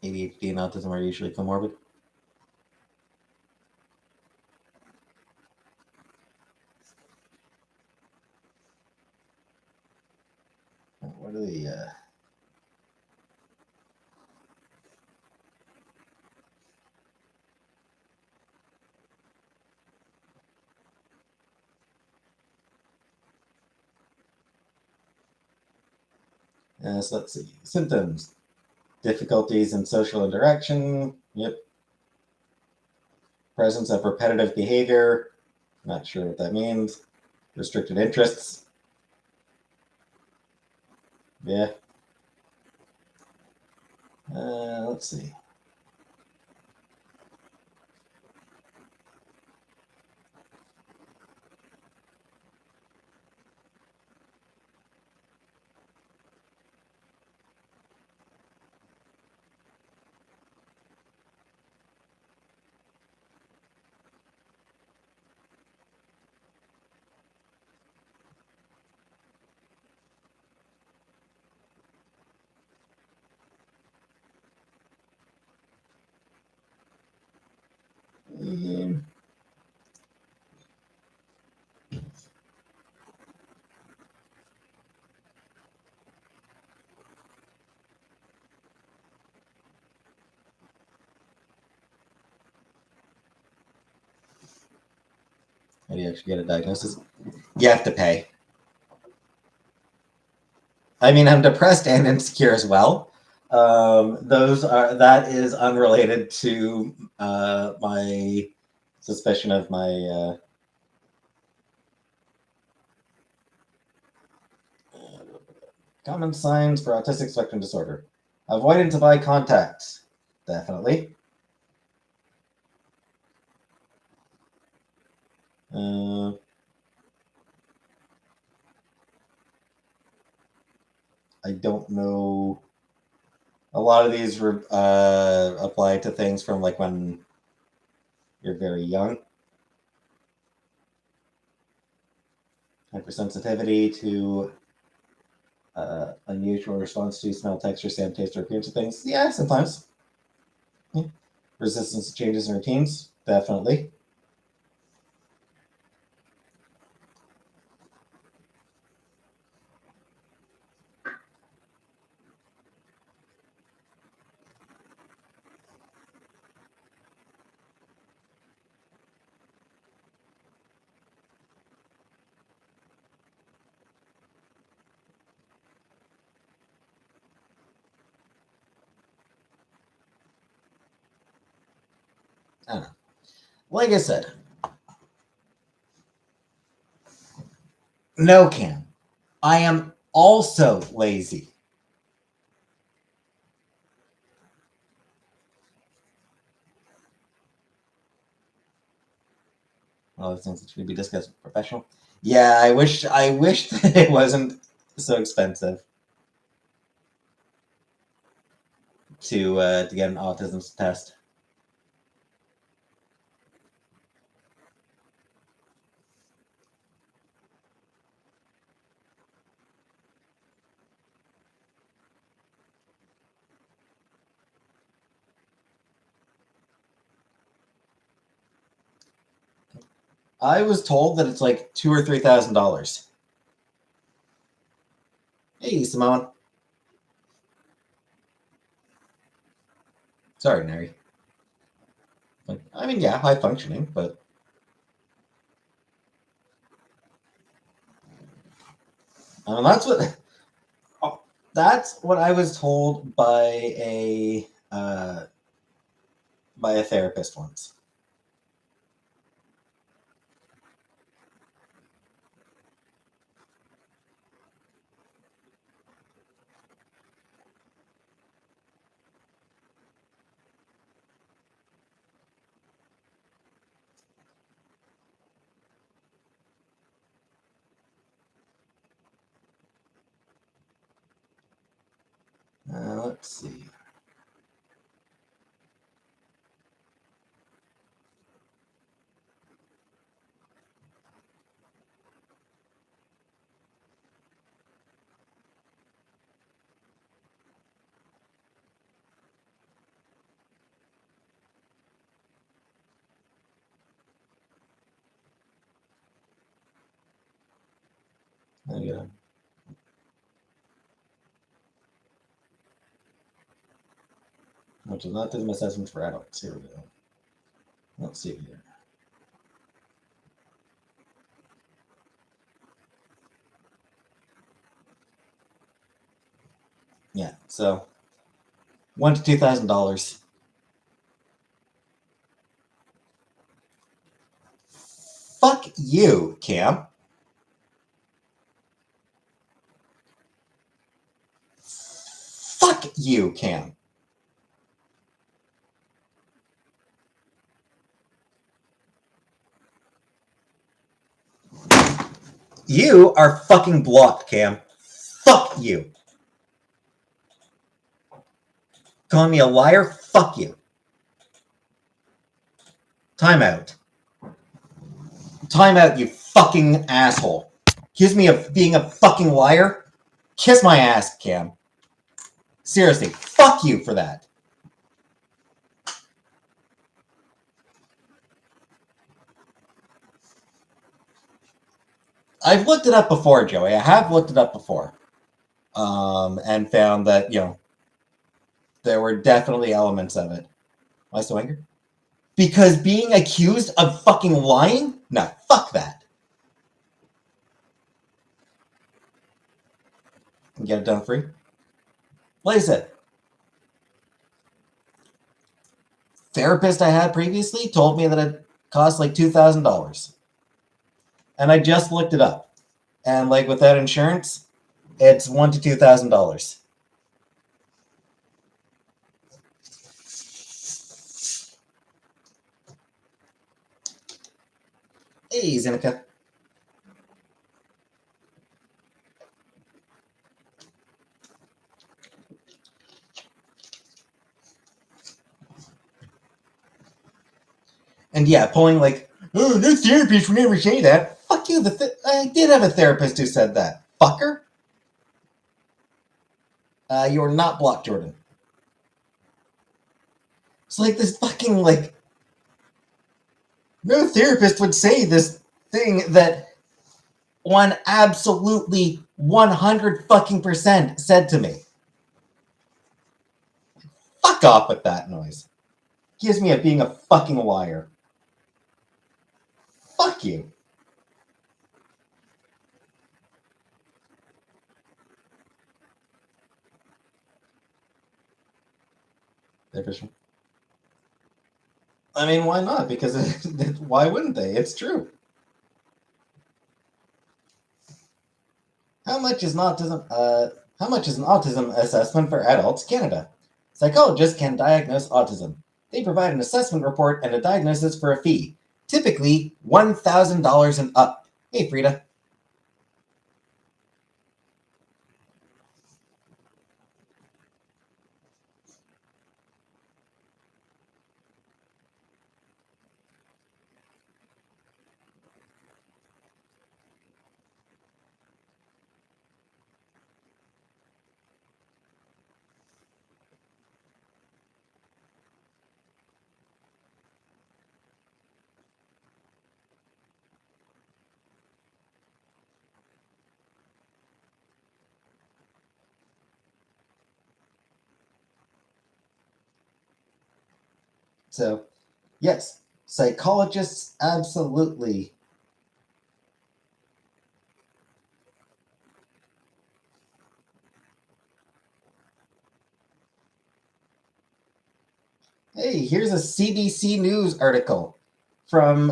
ADHD and autism are usually comorbid. What are the so let's see. Symptoms. Difficulties in social interaction. Yep. Presence of repetitive behavior. Not sure what that means. Restricted interests. Yeah. Let's see. How do you actually get a diagnosis? You have to pay. I mean, I'm depressed and insecure as well. That is unrelated to my suspicion of my common signs for autistic spectrum disorder. Avoidance of eye contact, definitely. I don't know. A lot of these apply to things from like when you're very young. Hypersensitivity to unusual response to smell, texture, sound, taste, or appearance of things. Yeah, sometimes. Yeah. Resistance to changes in routines, definitely. I don't know. Like I said, no, Cam. I am also lazy. All those things that should be discussed with a professional. Yeah, I wish that it wasn't so expensive to get an autism test. I was told that it's like $2,000 or $3,000. Hey, Simone. Sorry, Neri. Like, I mean, yeah, high functioning, but that's what I was told by a therapist once. Let's see. There you go. Which is autism assessment for adults. Here we go. Let's see here. Yeah, so $1,000 to $2,000. Fuck you, Cam. Fuck you, Cam. You are fucking blocked, Cam. Fuck you. Calling me a liar? Fuck you. Time out. Time out, you fucking asshole. Accuse me of being a fucking liar? Kiss my ass, Cam. Seriously, fuck you for that. I've looked it up before, Joey. I have looked it up before. And found that, there were definitely elements of it. Why so angry? Because being accused of fucking lying? No, fuck that. And get it done free? Like I said, therapist I had previously told me that it cost like $2,000. And I just looked it up. And like without insurance, it's $1,000 to $2,000. Hey, Zeneca. And yeah, pulling like, oh, no therapist would never say that. Fuck you. I did have a therapist who said that. Fucker. You're not blocked, Jordan. It's like this fucking like, no therapist would say this thing that one absolutely 100 fucking percent said to me. Fuck off with that noise. Gives me of being a fucking liar. Fuck you. I mean, why not? Because why wouldn't they? It's true. How much is an autism assessment for adults, Canada? Psychologists can diagnose autism. They provide an assessment report and a diagnosis for a fee. typically $1,000 and up. Hey, Frida. So, yes, psychologists, absolutely. Hey, here's a CBC News article from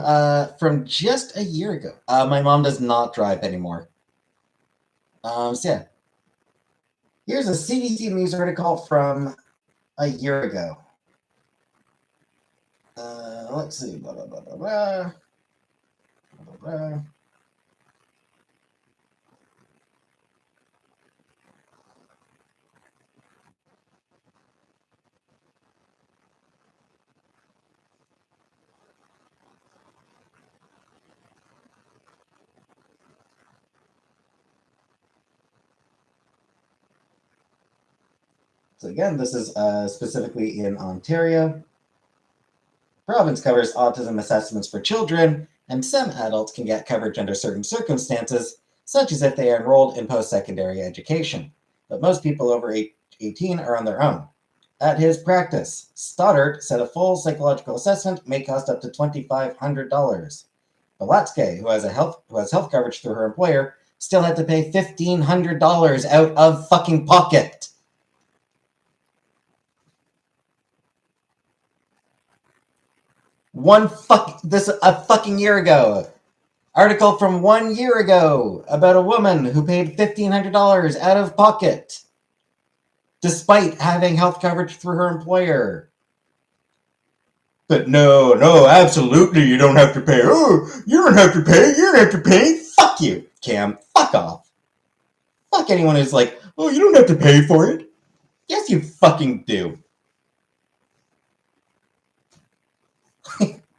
just a year ago. My mom does not drive anymore. So yeah, here's a CBC News article from a year ago. Let's see. Blah, blah, blah, blah, blah. Blah, blah, blah. So again, this is specifically in Ontario. Province covers autism assessments for children, and some adults can get coverage under certain circumstances, such as if they are enrolled in post-secondary education. But most people over 18 are on their own. At his practice, Stoddard said a full psychological assessment may cost up to $2,500. Balatske, who has health coverage through her employer, still had to pay $1,500 out of fucking pocket. A fucking year ago. Article from 1 year ago about a woman who paid $1,500 out of pocket despite having health coverage through her employer. But no, absolutely, you don't have to pay. Oh, you don't have to pay. You don't have to pay. Fuck you, Cam. Fuck off. Fuck anyone who's like, oh, you don't have to pay for it. Yes, you fucking do.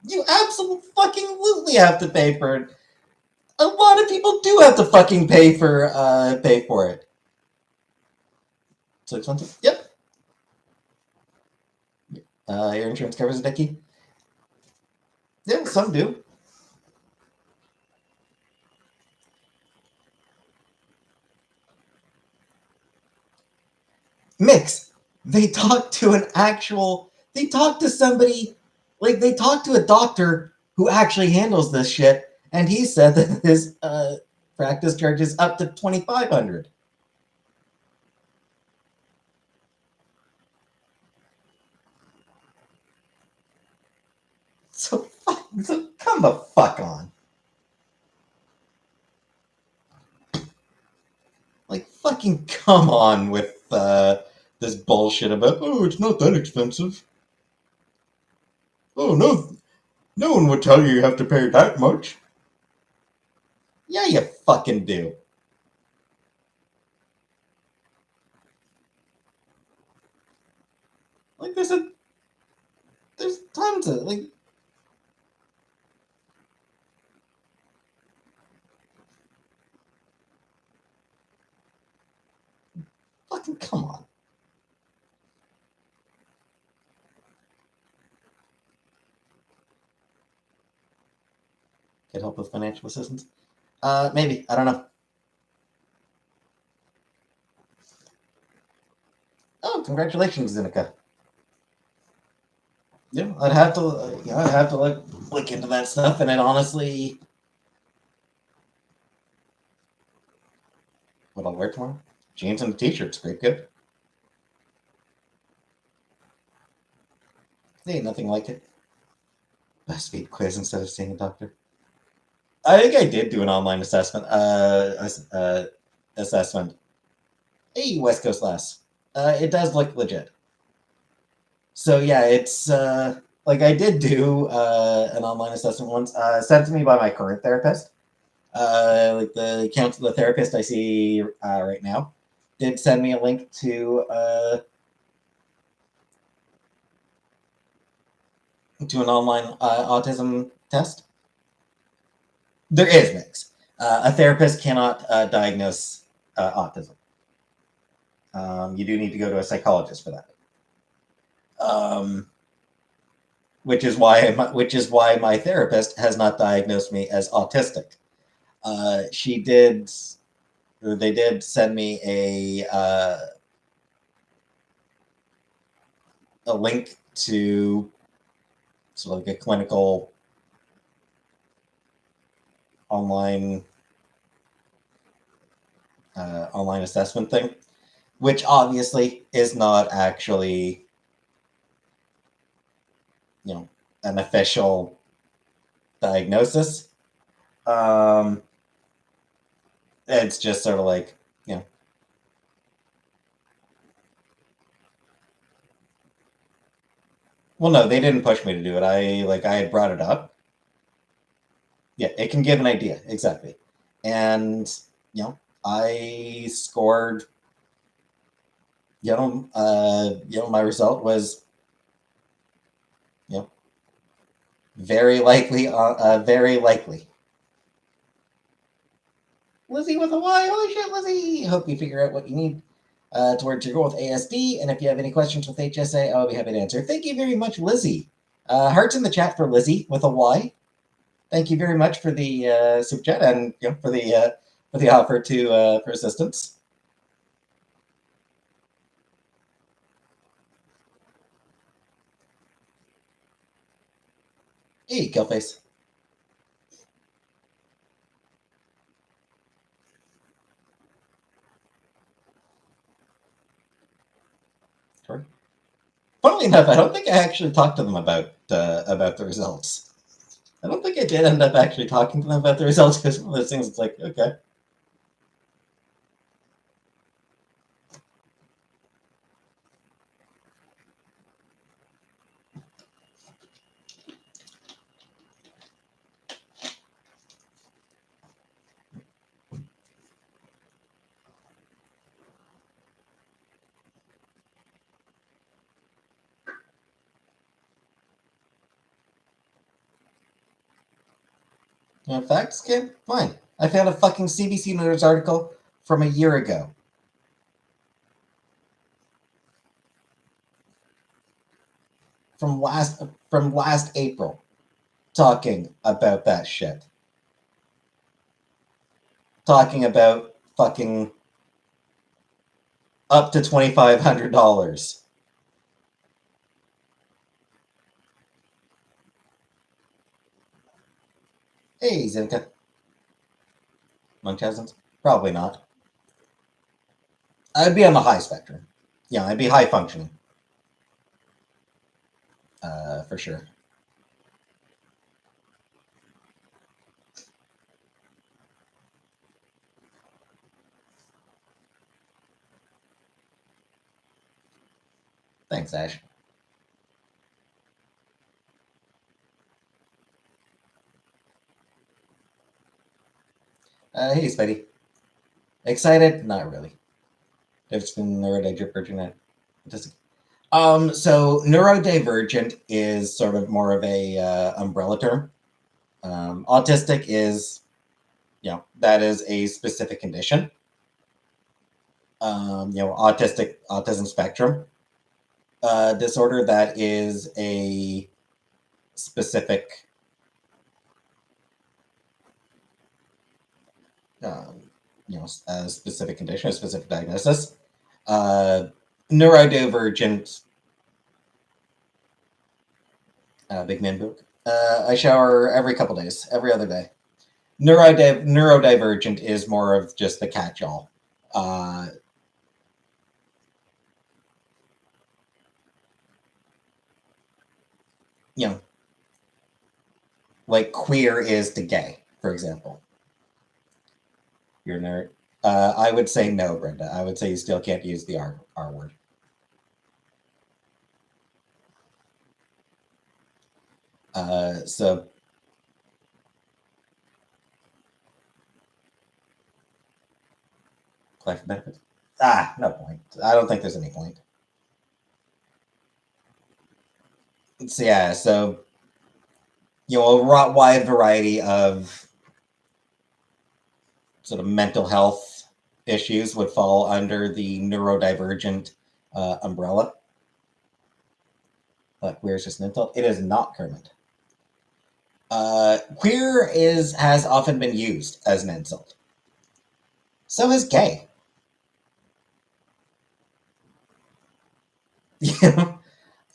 You absolutely have to pay for it. A lot of people do have to fucking pay for it. So expensive? Yep. Your insurance covers it, Dickie? Yeah, some do. Mix. They talked to somebody, like they talked to a doctor who actually handles this shit, and he said that his practice charges up to $2,500. So come the fuck on. Like, fucking come on with this bullshit about, oh, it's not that expensive. Oh, no one would tell you have to pay that much. Yeah, you fucking do. Like, there's tons of, like, fucking come on. Get help with financial assistance? Maybe. I don't know. Oh, congratulations, Zinica. Yeah, I'd have to look into that stuff, and it honestly, what I'll wear tomorrow? Jeans and a t-shirt's great good. Ain't nothing like it. BuzzFeed quiz instead of seeing a doctor. I think I did do an online assessment. Assessment. Hey, West Coast Lass. It does look legit. So yeah, it's like I did do an online assessment once, sent to me by my current therapist. Like the therapist I see right now did send me a link to an online autism test. There is mix. A therapist cannot diagnose autism. You do need to go to a psychologist for that. Which is why my therapist has not diagnosed me as autistic. They did send me a link to sort of like a clinical online assessment thing, which obviously is not actually, an official diagnosis. It's just sort of like, well, no, they didn't push me to do it. I had brought it up. Yeah, it can give an idea, exactly. And I scored. My result was, very likely. Very likely. Lizzie with a Y. Holy shit, Lizzie! Hope you figure out what you need towards your goal with ASD. And if you have any questions with HSA, I'll be happy to answer. Thank you very much, Lizzie. Hearts in the chat for Lizzie with a Y. Thank you very much for the super chat and for the offer to for assistance. Hey, Killface. Sure. Funnily enough, I don't think I actually talked to them about the results. I don't think I did end up actually talking to them about the results, because one of those things, it's like, okay. Facts, kid? Fine. I found a fucking CBC News article from a year ago. From last April, talking about that shit. Talking about fucking up to $2,500. Hey, Zinka. Munchausen's? Probably not. I'd be on the high spectrum. Yeah, I'd be high functioning. For sure. Thanks, Ash. Hey, Spidey. Excited? Not really. It's been neurodivergent. So neurodivergent is sort of more of a umbrella term. Autistic is, that is a specific condition. Autism spectrum disorder, that is a specific a specific condition, a specific diagnosis. Neurodivergent. Big man book. I shower every couple days, every other day. Neurodivergent is more of just the catch-all. Like queer is to gay, for example. You're a nerd. I would say no, Brenda. I would say you still can't use the R word. So life benefits. No point. I don't think there's any point. So yeah, so a wide variety of sort of mental health issues would fall under the neurodivergent umbrella. But queer is just an insult. It is not, Kermit. Queer has often been used as an insult. So is gay.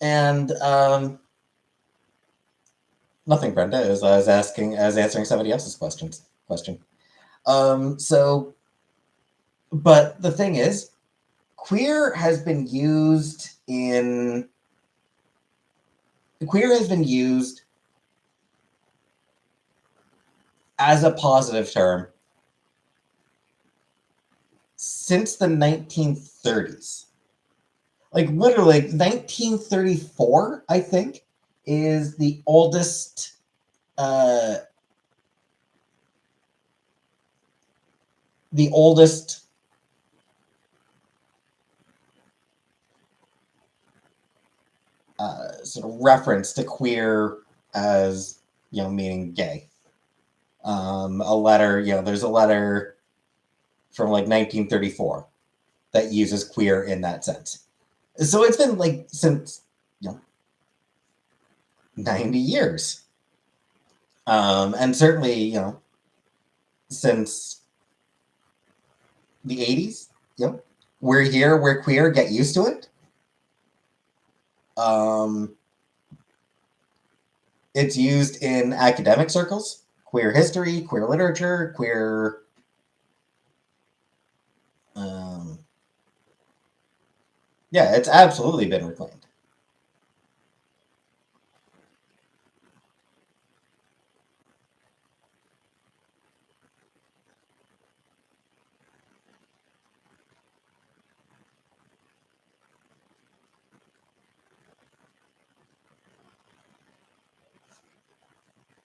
And nothing, Brenda, as I was answering somebody else's question. So, but the thing is, queer has been used as a positive term since the 1930s. Like literally 1934, I think, is the oldest sort of reference to queer as meaning gay. A letter, there's a letter from like 1934 that uses queer in that sense. So it's been like since 90 years. And certainly, since the 80s, we're here, we're queer, get used to it. It's used in academic circles, queer history, queer literature, queer yeah, it's absolutely been reclaimed.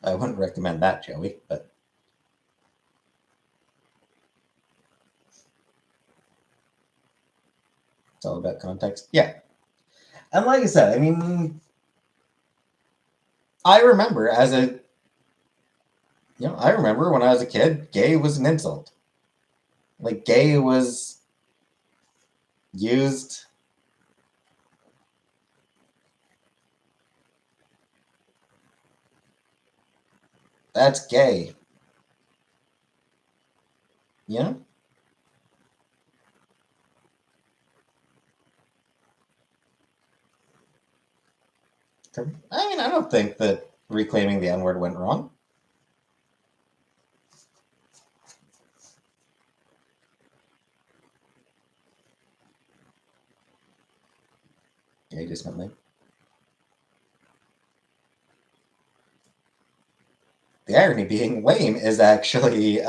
I wouldn't recommend that, Joey, but it's all about context. Yeah. And like I said, I mean, I remember I remember when I was a kid, gay was an insult. Like, gay was used. That's gay. You know? I mean, I don't think that reclaiming the N word went wrong. Gay just went like. The irony being, lame is actually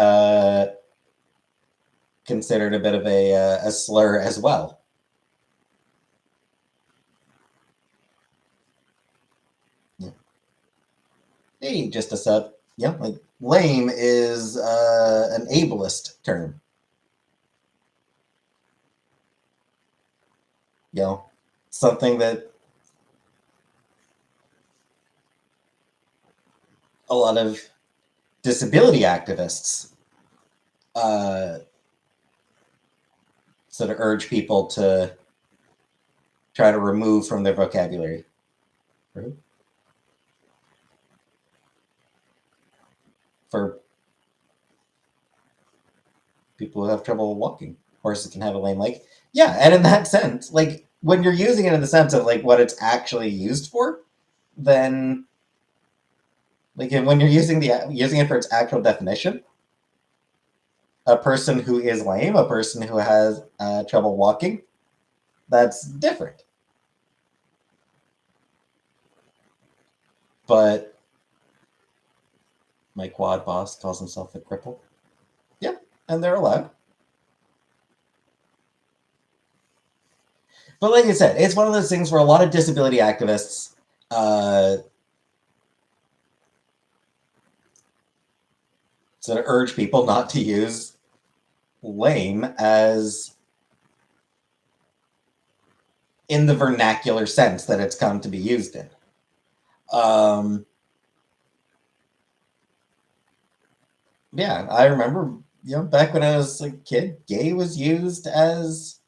considered a bit of a slur as well. Yeah. Hey, just a sub. Yeah, like lame is an ableist term. Something that a lot of disability activists sort of urge people to try to remove from their vocabulary. For people who have trouble walking, horses can have a lame leg. Yeah, and in that sense, like when you're using it in the sense of like what it's actually used for, then like when you're using it for its actual definition, a person who is lame, a person who has trouble walking, that's different. But my quad boss calls himself a cripple. Yeah, and they're allowed. But like I said, it's one of those things where a lot of disability activists sort of urge people not to use lame as in the vernacular sense that it's come to be used in. Yeah, I remember, back when I was a kid, gay was used as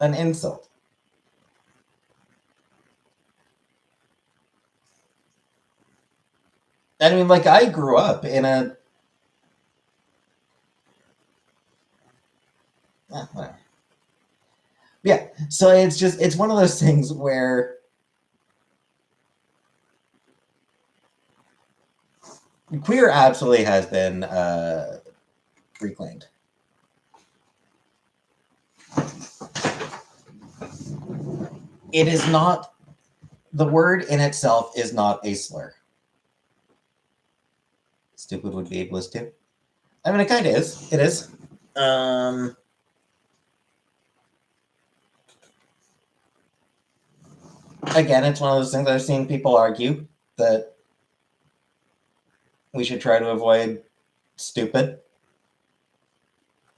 an insult. I mean, like, I grew up in a... whatever. Yeah, so it's one of those things where queer absolutely has been reclaimed. It is not... the word in itself is not a slur. Stupid would be ableist too. I mean, it kind of is. It is. Again, it's one of those things I've seen people argue that we should try to avoid stupid.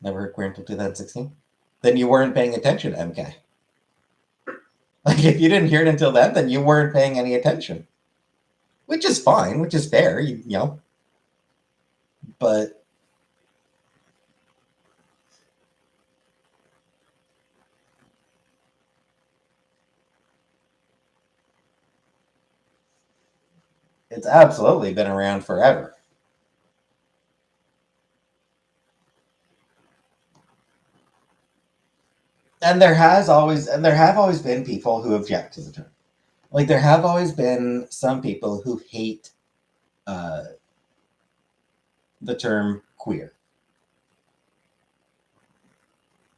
Never heard queer until 2016. Then you weren't paying attention, MK. Like, if you didn't hear it until then you weren't paying any attention. Which is fine, which is fair, you know. But it's absolutely been around forever. And there have always been people who object to the term. Like, there have always been some people who hate the term queer.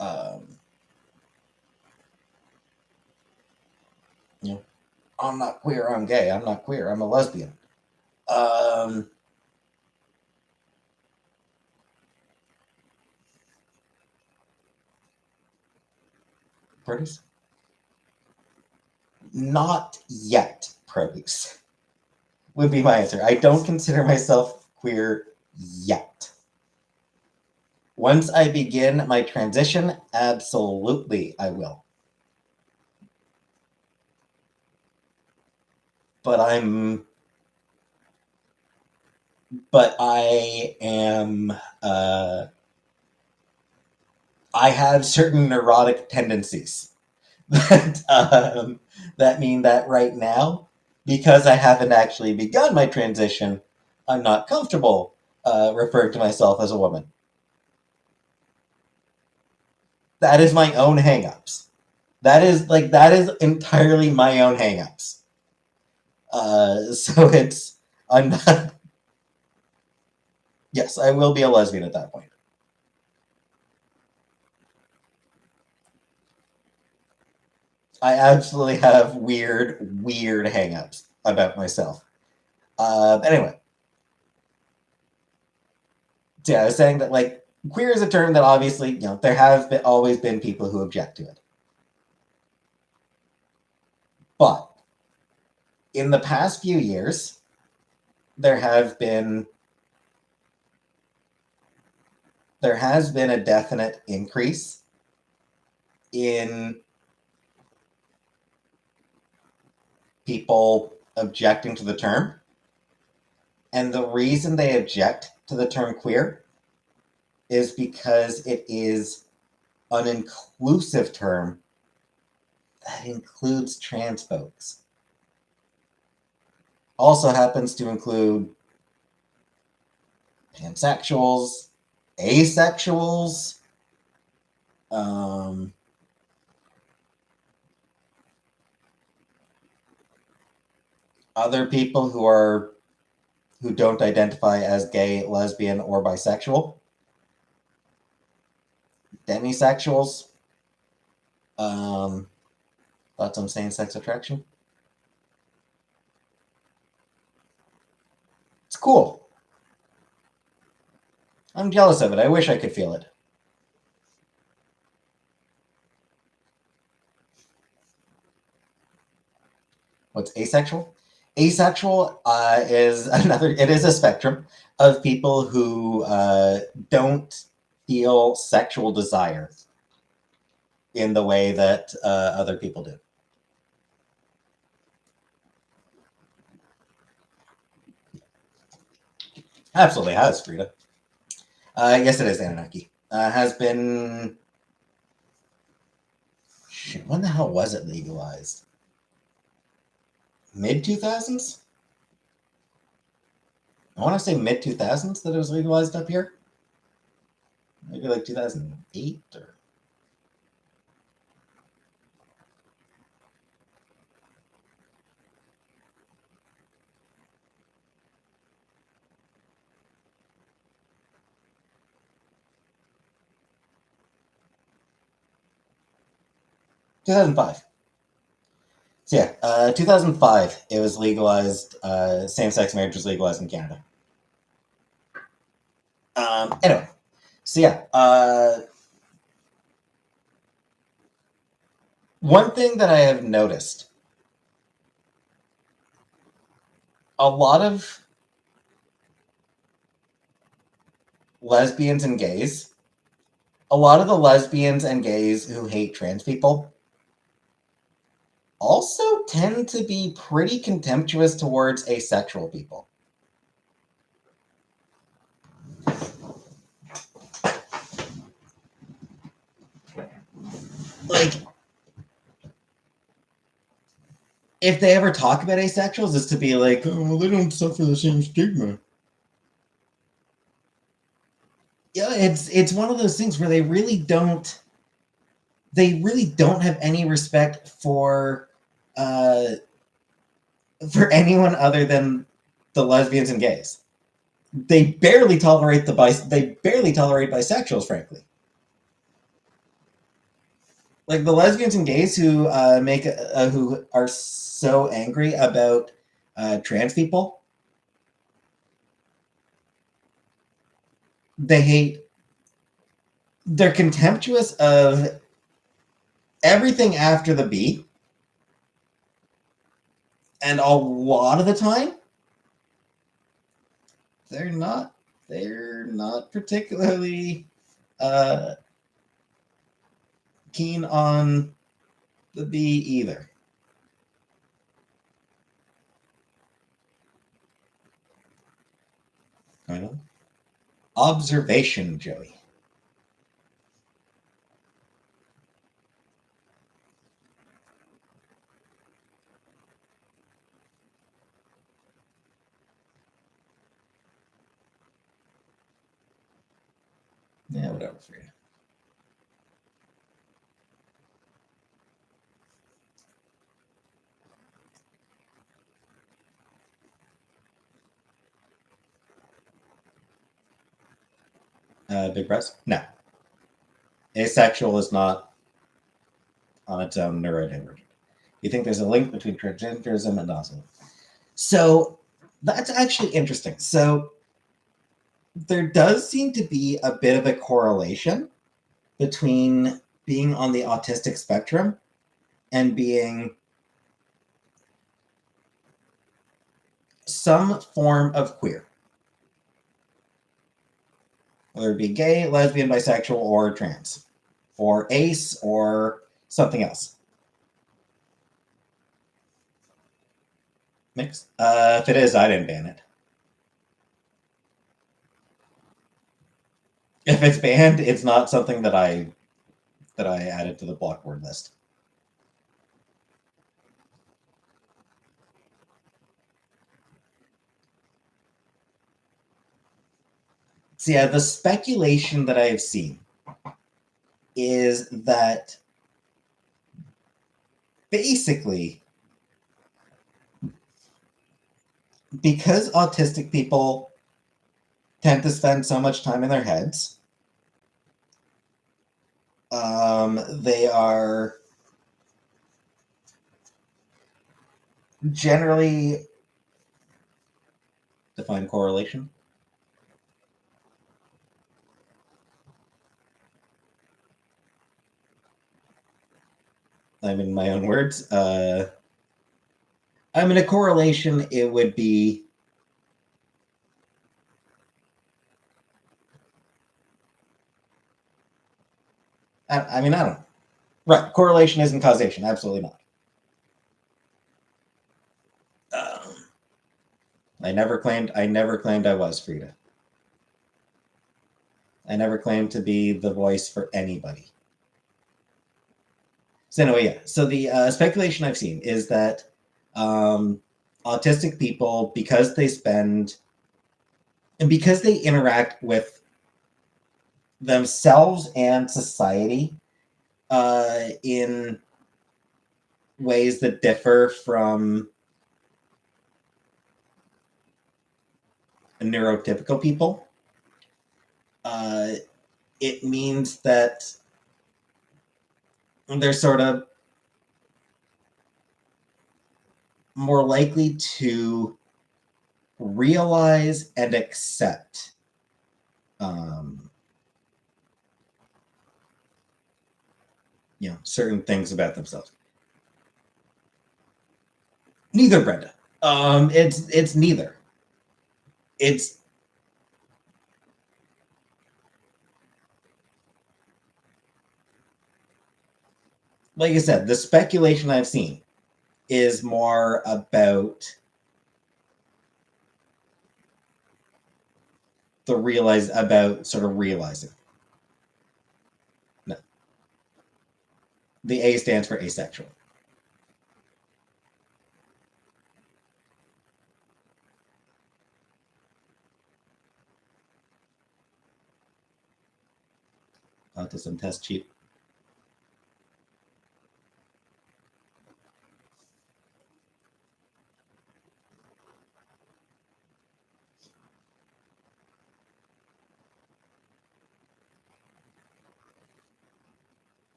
You know, I'm not queer, I'm gay. I'm not queer, I'm a lesbian. Produce? Not yet, produce would be my answer. I don't consider myself queer yet. Once I begin my transition, absolutely I will. But I am, I have certain neurotic tendencies that mean that right now, because I haven't actually begun my transition, I'm not comfortable referring to myself as a woman. That is my own hangups. That is entirely my own hangups. So I'm not... Yes, I will be a lesbian at that point. I absolutely have weird hangups about myself. Anyway. So yeah, I was saying that, like, queer is a term that obviously, there have always been people who object to it. But in the past few years, there has been a definite increase in people objecting to the term. And the reason they object to the term queer is because it is an inclusive term that includes trans folks. Also happens to include pansexuals, asexuals, other people who don't identify as gay, lesbian, or bisexual, demisexuals, thoughts on same-sex attraction? It's cool. I'm jealous of it. I wish I could feel it. What's asexual? Asexual is another, it is a spectrum of people who don't feel sexual desire in the way that other people do. Absolutely has, Frida. Yes, it is Anunnaki. Has been. Shit, when the hell was it legalized? Mid 2000s? I want to say mid 2000s that it was legalized up here. Maybe like 2008 or. 2005. So yeah, 2005, it was legalized. Same-sex marriage was legalized in Canada. Anyway, so yeah, one thing that I have noticed, a lot of lesbians and gays, a lot of the lesbians and gays who hate trans people also tend to be pretty contemptuous towards asexual people. Like, if they ever talk about asexuals, it's to be like, oh, well, they don't suffer the same stigma. Yeah, it's one of those things where they really don't have any respect for anyone other than the lesbians and gays. They barely tolerate bisexuals, frankly. Like the lesbians and gays who who are so angry about trans people, they're contemptuous of everything after the B, and a lot of the time they're not particularly keen on the B either. Kind of observation, Joey. Yeah, whatever for you. Big breasts? No. Asexual is not on its own neurodivergent. You think there's a link between transgenderism and autism? So that's actually interesting. So there does seem to be a bit of a correlation between being on the autistic spectrum and being some form of queer, whether it be gay, lesbian, bisexual, or trans, or ace, or something else. Mixed? If it is, I didn't ban it. If it's banned, it's not something that I added to the block word list. So yeah, the speculation that I have seen is that basically, because autistic people tend to spend so much time in their heads, they are generally define correlation. I'm in my own words. I mean, a correlation, it would be... I mean, I don't know. Right, correlation isn't causation. Absolutely not. I never claimed I was Frida. I never claimed to be the voice for anybody. So anyway, yeah. So the speculation I've seen is that autistic people, because they interact with themselves and society in ways that differ from neurotypical people, it means that they're sort of more likely to realize and accept certain things about themselves. Neither, Brenda. It's neither. It's like I said, the speculation I've seen is more about sort of realizing. No. The A stands for asexual. Autism test sheet.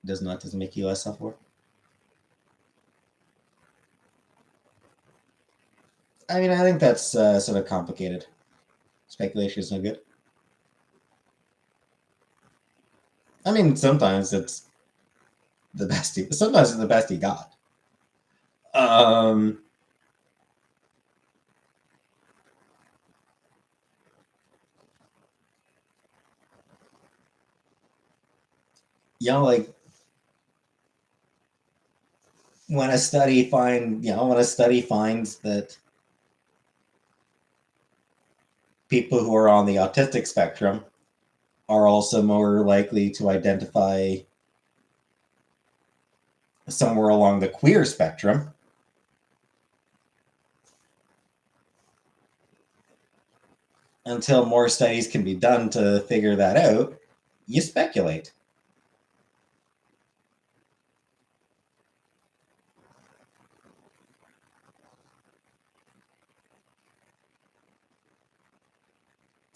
Does autism make you less self-aware? I mean, I think that's sort of complicated. Speculation is no good. I mean, sometimes it's the best. Sometimes it's the best he got. Like when a study finds that people who are on the autistic spectrum are also more likely to identify somewhere along the queer spectrum. Until more studies can be done to figure that out, you speculate.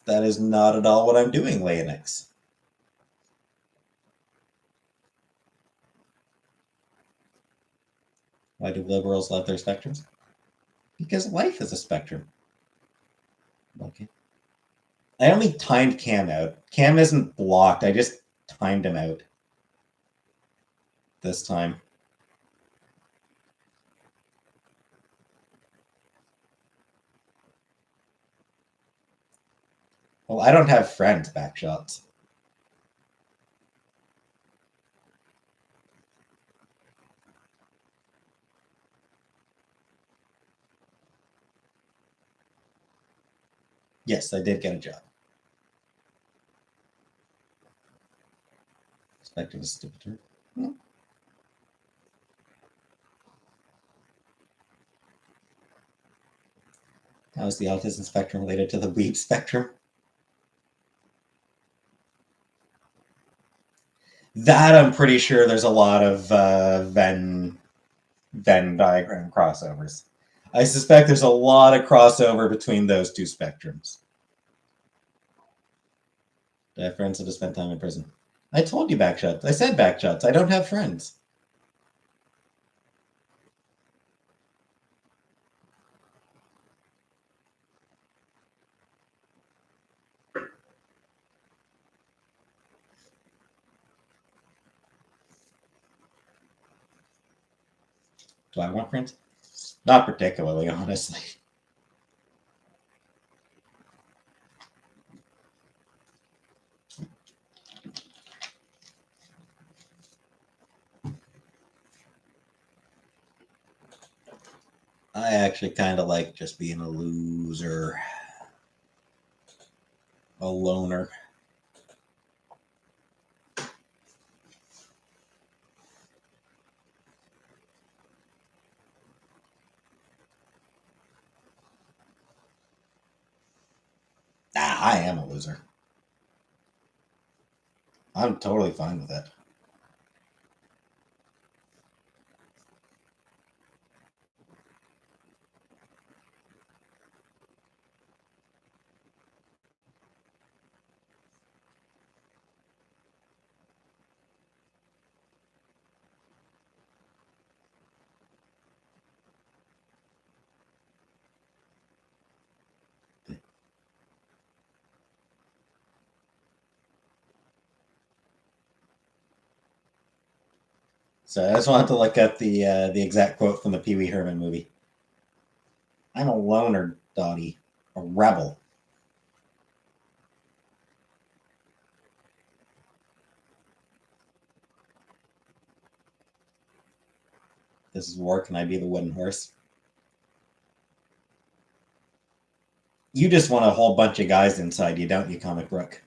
That is not at all what I'm doing, Leonix. Why do liberals love their spectrums? Because life is a spectrum. Okay. I only timed Cam out. Cam isn't blocked. I just timed him out this time. Well, I don't have friends, backshots. Yes, I did get a job. Spectrum is a stupid term. Hmm. How is the autism spectrum related to the weeb spectrum? That I'm pretty sure there's a lot of Venn diagram crossovers. I suspect there's a lot of crossover between those two spectrums. I have friends that have spent time in prison. I told you backshots. I said backshots. I don't have friends. Do I want friends? Not particularly, honestly. I actually kind of like just being a loser, a loner. I am a loser. I'm totally fine with it. So I just wanted to look at the exact quote from the Pee Wee Herman movie. I'm a loner, Dottie, a rebel. This is war. Can I be the wooden horse? You just want a whole bunch of guys inside you, don't you, Comic Book?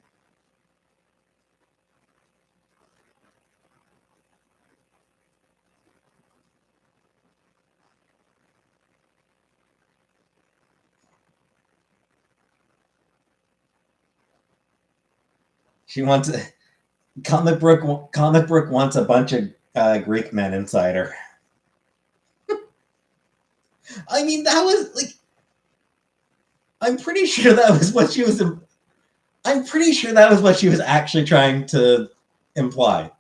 She wants Comic Book. Comic Book wants a bunch of Greek men inside her. I mean, that was like. I'm pretty sure that was what she was. I'm pretty sure that was what she was actually trying to imply.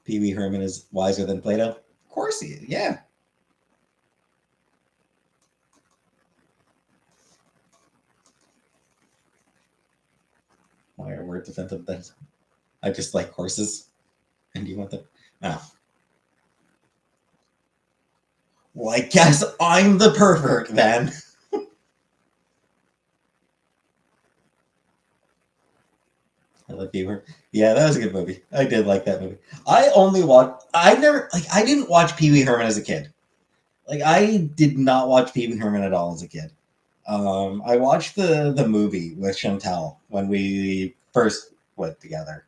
Pee Wee Herman is wiser than Plato. Of course he is. Yeah. Why are words offensive then? I just like horses. And you want them? Oh. Well, I guess I'm the pervert then. I love you. Yeah, that was a good movie. I did like that movie. I didn't watch Pee Wee Herman as a kid. Like, I did not watch Pee Wee Herman at all as a kid. I watched the movie with Chantel when we first went together.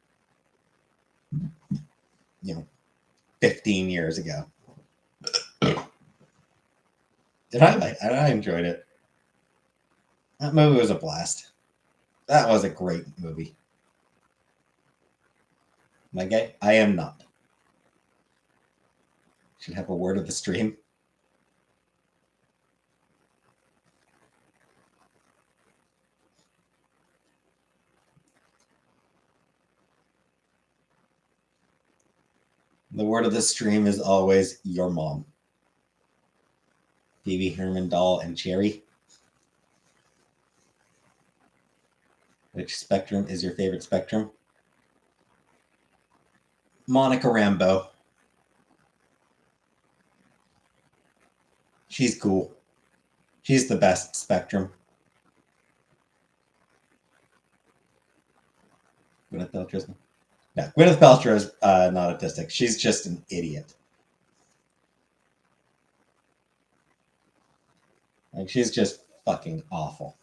15 years ago. I enjoyed it. That movie was a blast. That was a great movie. Am I gay? I am not. Should have a word of the stream. The word of the stream is always your mom. Pee Wee Herman, Doll, and Cherry. Which spectrum is your favorite spectrum? Monica Rambeau. She's cool. She's the best spectrum. Gwyneth Paltrow. No, Gwyneth Paltrow is not autistic. She's just an idiot. Like, she's just fucking awful.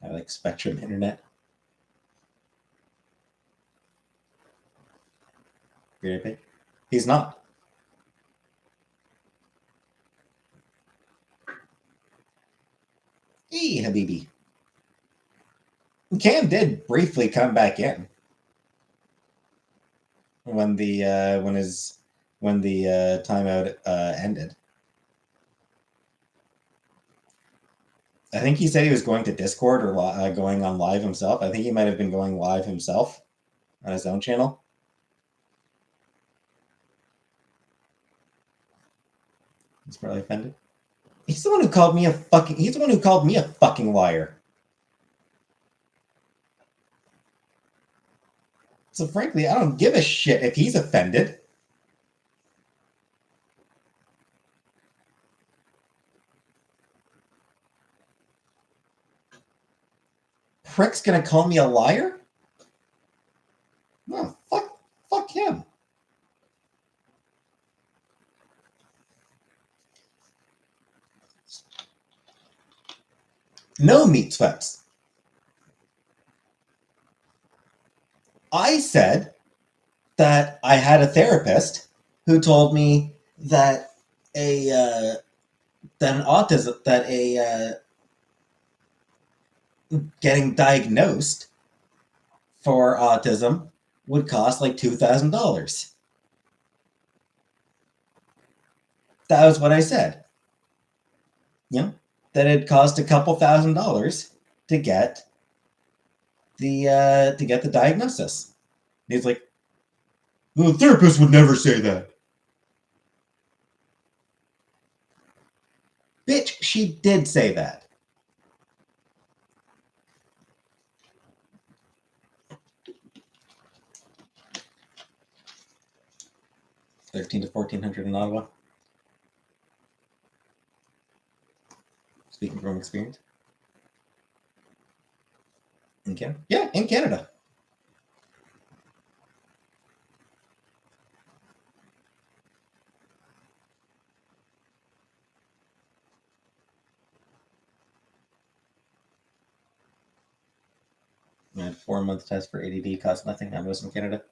I like Spectrum Internet. He's not. Hey, Habibi. Cam did briefly come back in when the timeout ended. I think he said he was going to Discord or going on live himself. I think he might have been going live himself on his own channel. He's probably offended. He's the one who called me a fucking liar. So frankly, I don't give a shit if he's offended. Prick's gonna call me a liar? No, fuck him. No meat sweats. I said that I had a therapist who told me that getting diagnosed for autism would cost like $2,000. That was what I said. You know, that it cost a couple $1,000s to get the diagnosis. And he's like, the therapist would never say that. Bitch, she did say that. $1,300 to $1,400 in Ottawa. Speaking from experience. In Canada? Yeah, in Canada. I had 4-month test for ADD, cost nothing. I was in Canada.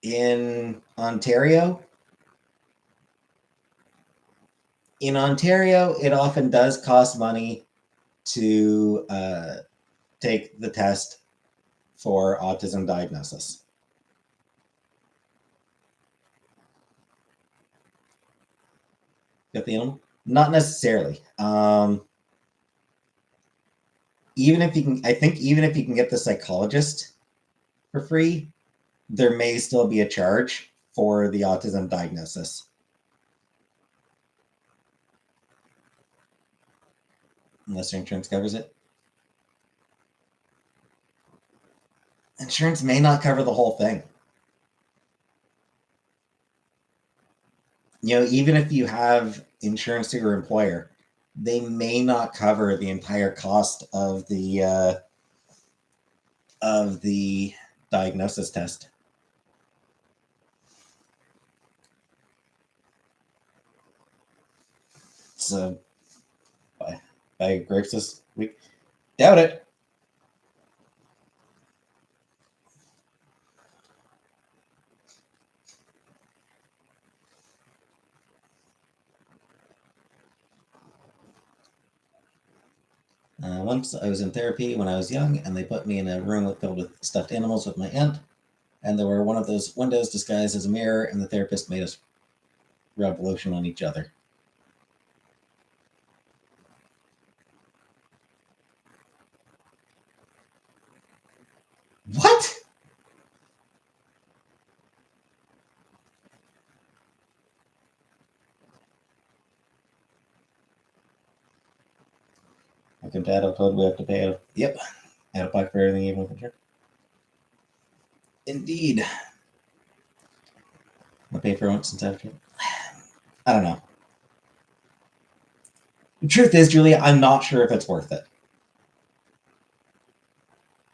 In Ontario, it often does cost money to take the test for autism diagnosis. Get the animal? Not necessarily. Even if you can get the psychologist for free, there may still be a charge for the autism diagnosis. Unless your insurance covers it. Insurance may not cover the whole thing. Even if you have insurance through your employer, they may not cover the entire cost of the diagnosis test. So, buy grapes this week? Doubt it. Once I was in therapy when I was young, and they put me in a room filled with stuffed animals with my aunt, and there were one of those windows disguised as a mirror, and the therapist made us rub lotion on each other. What? I can dad have told we have to pay out. Yep. Out of pocket for everything, even with insurance. Indeed. I'll pay for it once since after. I don't know. The truth is, Julia, I'm not sure if it's worth it.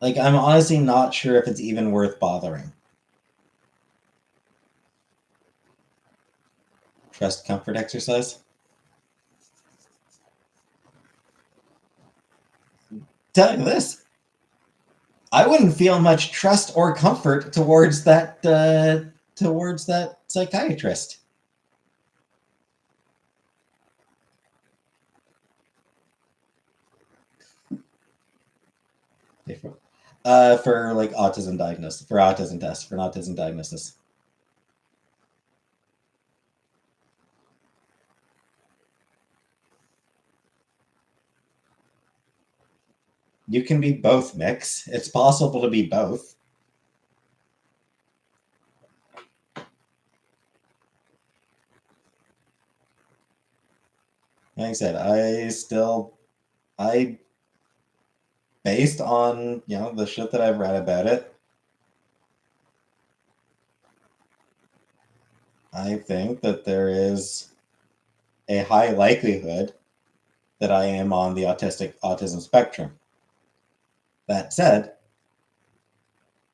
Like, I'm honestly not sure if it's even worth bothering. Trust comfort exercise. Tell you this, I wouldn't feel much trust or comfort towards that psychiatrist. For like autism diagnosis, for autism tests, for an autism diagnosis. You can be both, Mix. It's possible to be both. I said, based on, the shit that I've read about it, I think that there is a high likelihood that I am on the autism spectrum. That said,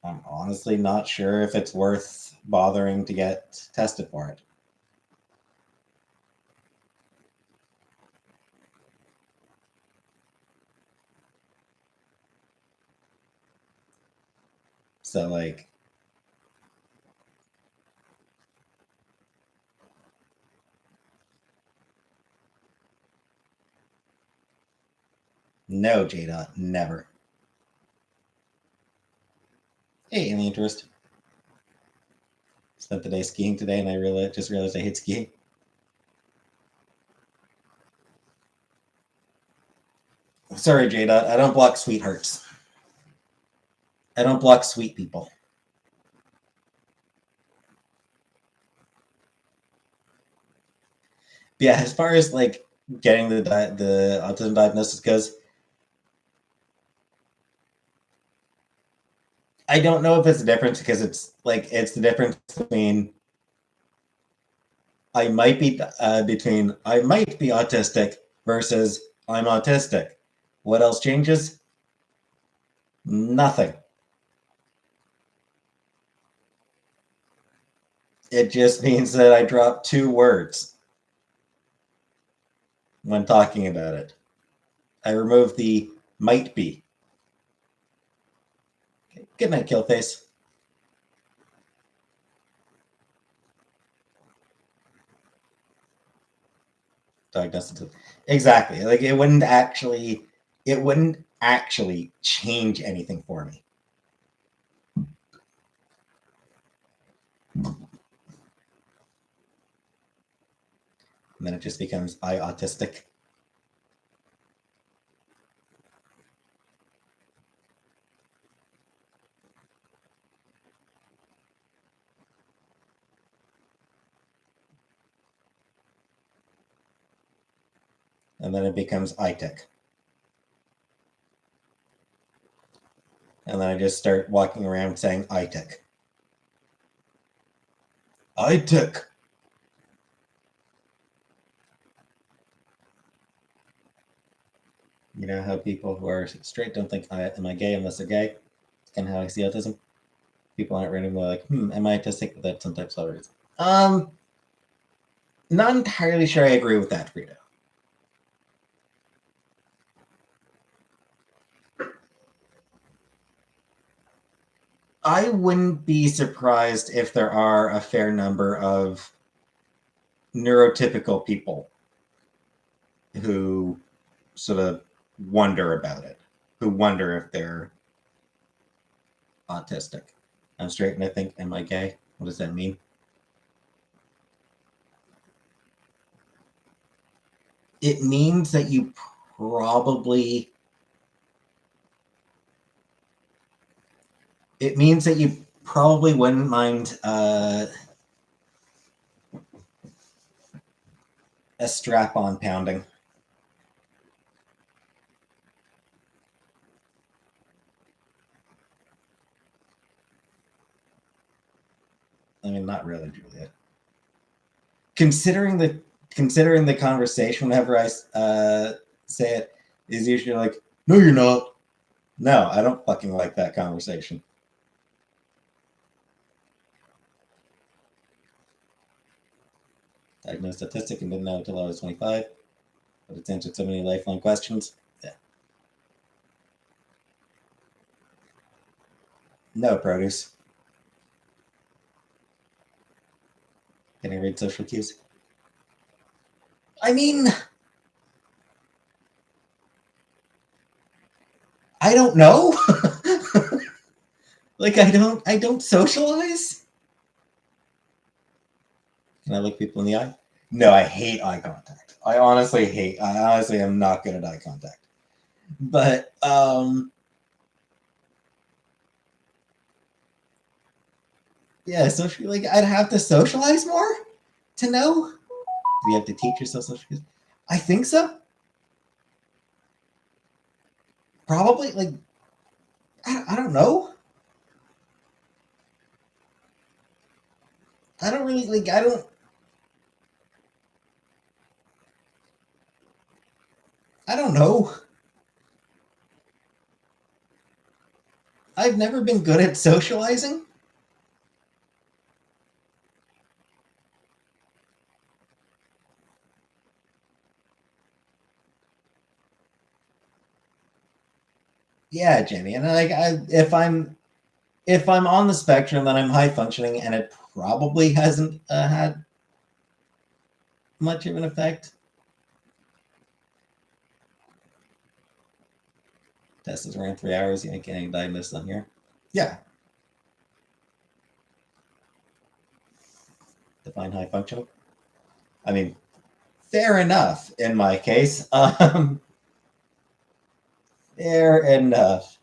I'm honestly not sure if it's worth bothering to get tested for it. So, like, no, Jada, never. Hey, any interest? Spent the day skiing today, and I just realized I hate skiing. Sorry, Jada, I don't block sweethearts. I don't block sweet people. But yeah, as far as like getting the autism diagnosis goes, I don't know if it's the difference because it's the difference between I might be autistic versus I'm autistic. What else changes? Nothing. It just means that I drop 2 words when talking about it. I remove the might be. Okay. Good night, Killface. Diagnosis. Exactly. Like it wouldn't actually change anything for me. And then it just becomes I autistic. And then it becomes ITIC. And then I just start walking around saying ITIC. ITIC. You know how people who are straight don't think, am I gay unless they're gay? It's kind of how I see autism. People aren't randomly like, am I autistic without some type of reason? Not entirely sure I agree with that, Frida. I wouldn't be surprised if there are a fair number of neurotypical people who sort of wonder about it, who wonder if they're autistic. I'm straight and I think, am I gay? What does that mean? It means that you probably wouldn't mind a strap-on pounding. I mean, not really, Julia. Considering the conversation, whenever I say it, is usually like, no, you're not. No, I don't fucking like that conversation. Diagnosed autistic and didn't know until I was 25, but it's answered so many lifelong questions. Yeah. No produce. Can I read social cues? I mean, I don't know. Like I don't socialize. Can I look people in the eye? No, I hate eye contact. I honestly am not good at eye contact. But yeah, social, like I'd have to socialize more to know. Do you have to teach yourself social cues? I think so. Probably, like, I don't know. I don't really, like, I don't know. I've never been good at socializing. Yeah, Jenny. And like, if I'm on the spectrum, then I'm high functioning, and it probably hasn't had much of an effect. Test is around 3 hours. You ain't getting diagnosed on here. Yeah. Define high functioning. I mean, fair enough in my case. Fair enough.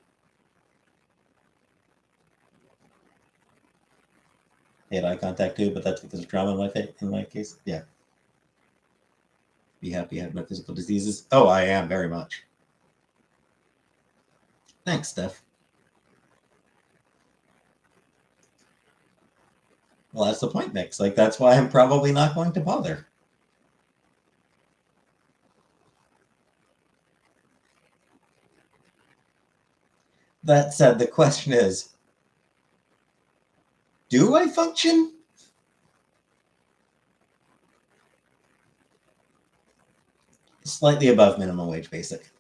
I had eye contact too, but that's because of trauma in my case. Yeah. Be happy I have no physical diseases. Oh, I am very much. Thanks, Steph. Well, that's the point, Mix. Like, that's why I'm probably not going to bother. That said, the question is, do I function? Slightly above minimum wage basic.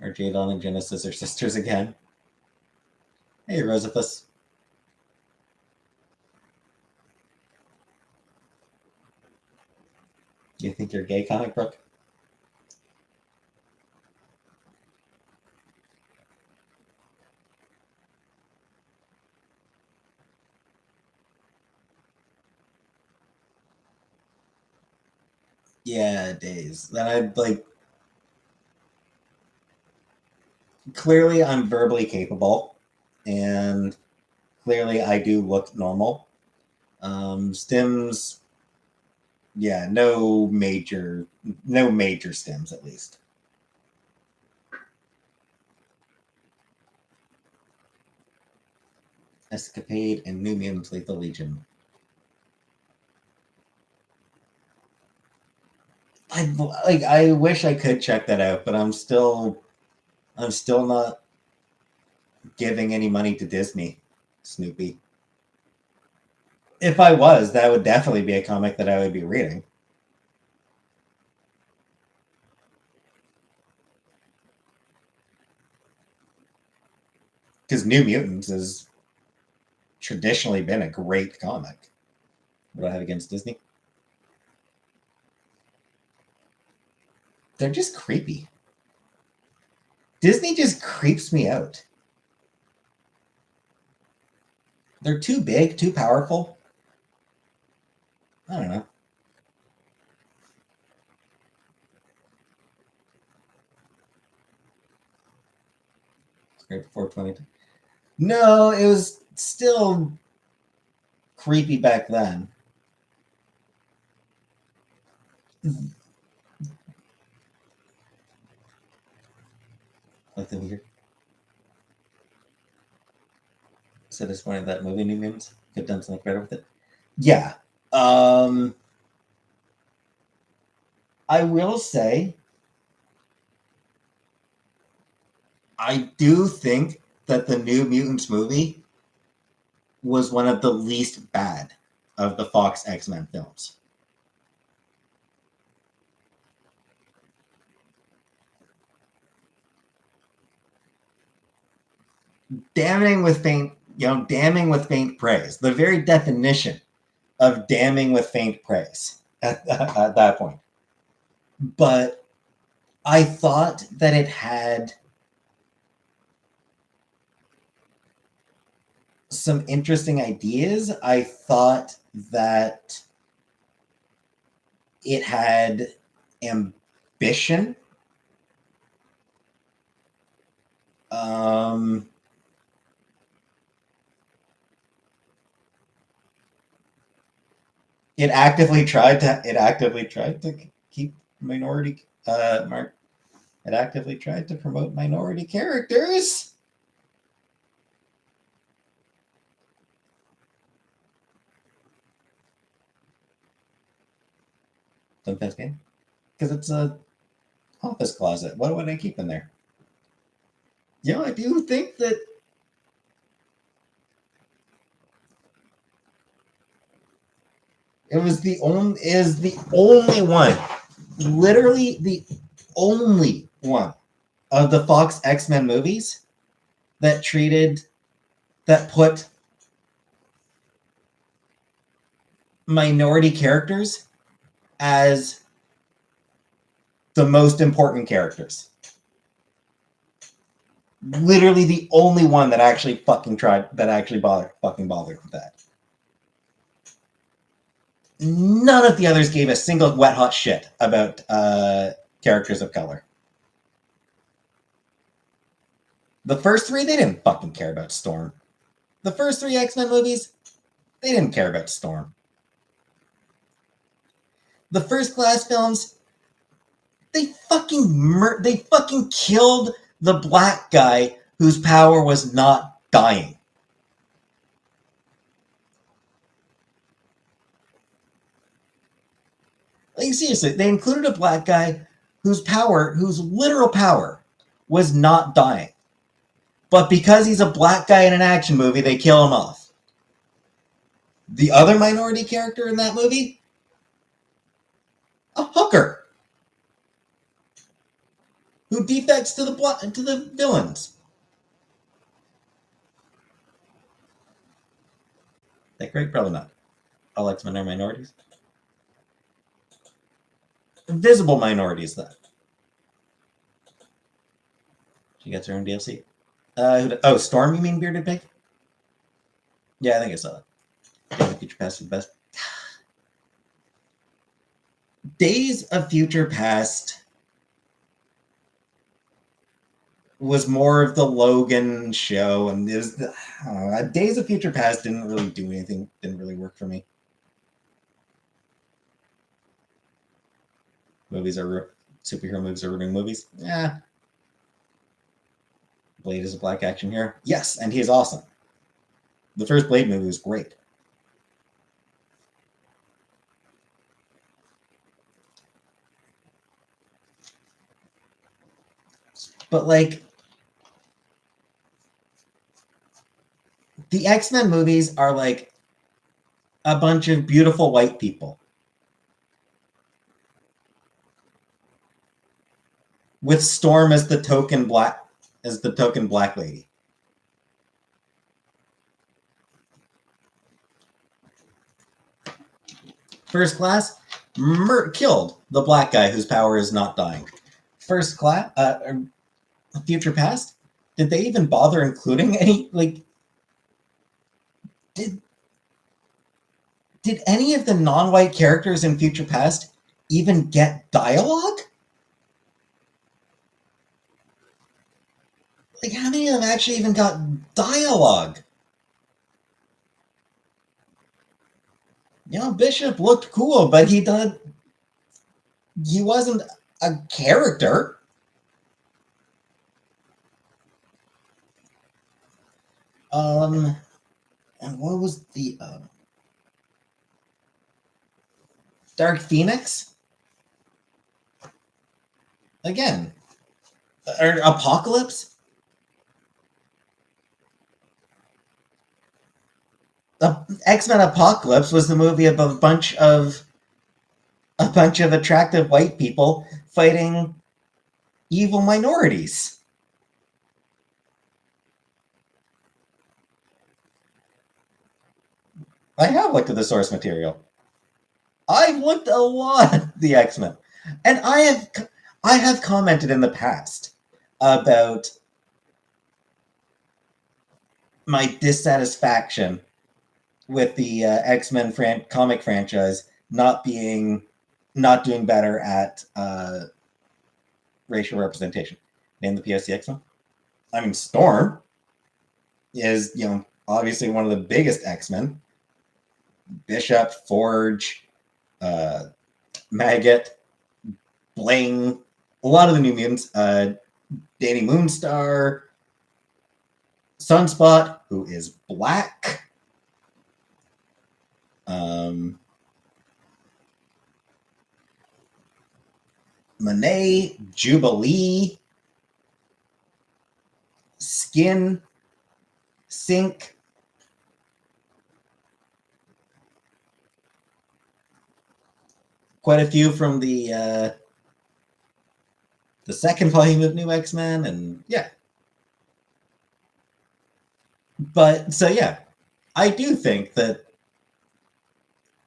Are Jadon and Genesis are sisters again? Hey, Rosifus. You think you're gay, comic book? Yeah, days. Then I'd like. Clearly, I'm verbally capable, and clearly, I do look normal. Stims, yeah, no major stims at least. Escapade and New Mutants Lethal Legion. I wish I could check that out, but I'm still not giving any money to Disney, Snoopy. If I was, that would definitely be a comic that I would be reading. Because New Mutants has traditionally been a great comic. What do I have against Disney? They're just creepy. Disney just creeps me out. They're too big, too powerful. I don't know. Great before 20. No, it was still creepy back then. Like the weird. So disappointed that movie New Mutants could have done something better with it. Yeah. Um I will say I do think that the New Mutants movie was one of the least bad of the Fox X-Men films. Damning with faint, damning with faint praise. The very definition of damning with faint praise at that point. But I thought that it had some interesting ideas. I thought that it had ambition. Um, It actively tried to keep minority it actively tried to promote minority characters. Sometimes game. Because it's a office closet. What would I keep in there? You know, I do think that it was the only one, literally the only one of the Fox X-Men movies that put minority characters as the most important characters. Literally the only one that actually bothered with that. None of the others gave a single wet hot shit about characters of color. The first three, they didn't fucking care about Storm. The first three X-Men movies, they didn't care about Storm. The First Class films, they fucking killed the black guy whose power was not dying. Like, seriously, they included a black guy whose literal power was not dying. But because he's a black guy in an action movie, they kill him off. The other minority character in that movie? A hooker. Who defects to the villains. That great? Probably not. All X-Men are minorities. Invisible minorities, though. She gets her own DLC. Storm, you mean Bearded Pig? Yeah, I think I saw that. Days of Future Past is the best. Days of Future Past was more of the Logan show, and Days of Future Past didn't really do anything, didn't really work for me. Superhero movies are ruining movies. Yeah. Blade is a black action hero. Yes, and he is awesome. The first Blade movie was great. But like, the X-Men movies are like a bunch of beautiful white people with Storm as the token black lady. First Class killed the black guy whose power is not dying. First Class, Future Past, did they even bother including any, like, did any of the non-white characters in Future Past even get dialogue? Like, how many of them actually even got dialogue? You know, Bishop looked cool, but he wasn't a character. And what was the Dark Phoenix? Again, or Apocalypse? X-Men Apocalypse was the movie of a bunch of attractive white people fighting evil minorities. I have looked at the source material. I've looked a lot at the X-Men, and I have commented in the past about my dissatisfaction with the X-Men comic franchise not doing better at racial representation. Name the POC X-Men. I mean, Storm is, obviously one of the biggest X-Men. Bishop, Forge, Maggot, Bling, a lot of the New Mutants, Danny Moonstar, Sunspot, who is black, Monet, Jubilee, Skin, Sync, quite a few from the second volume of New X-Men, and yeah. But so yeah, I do think that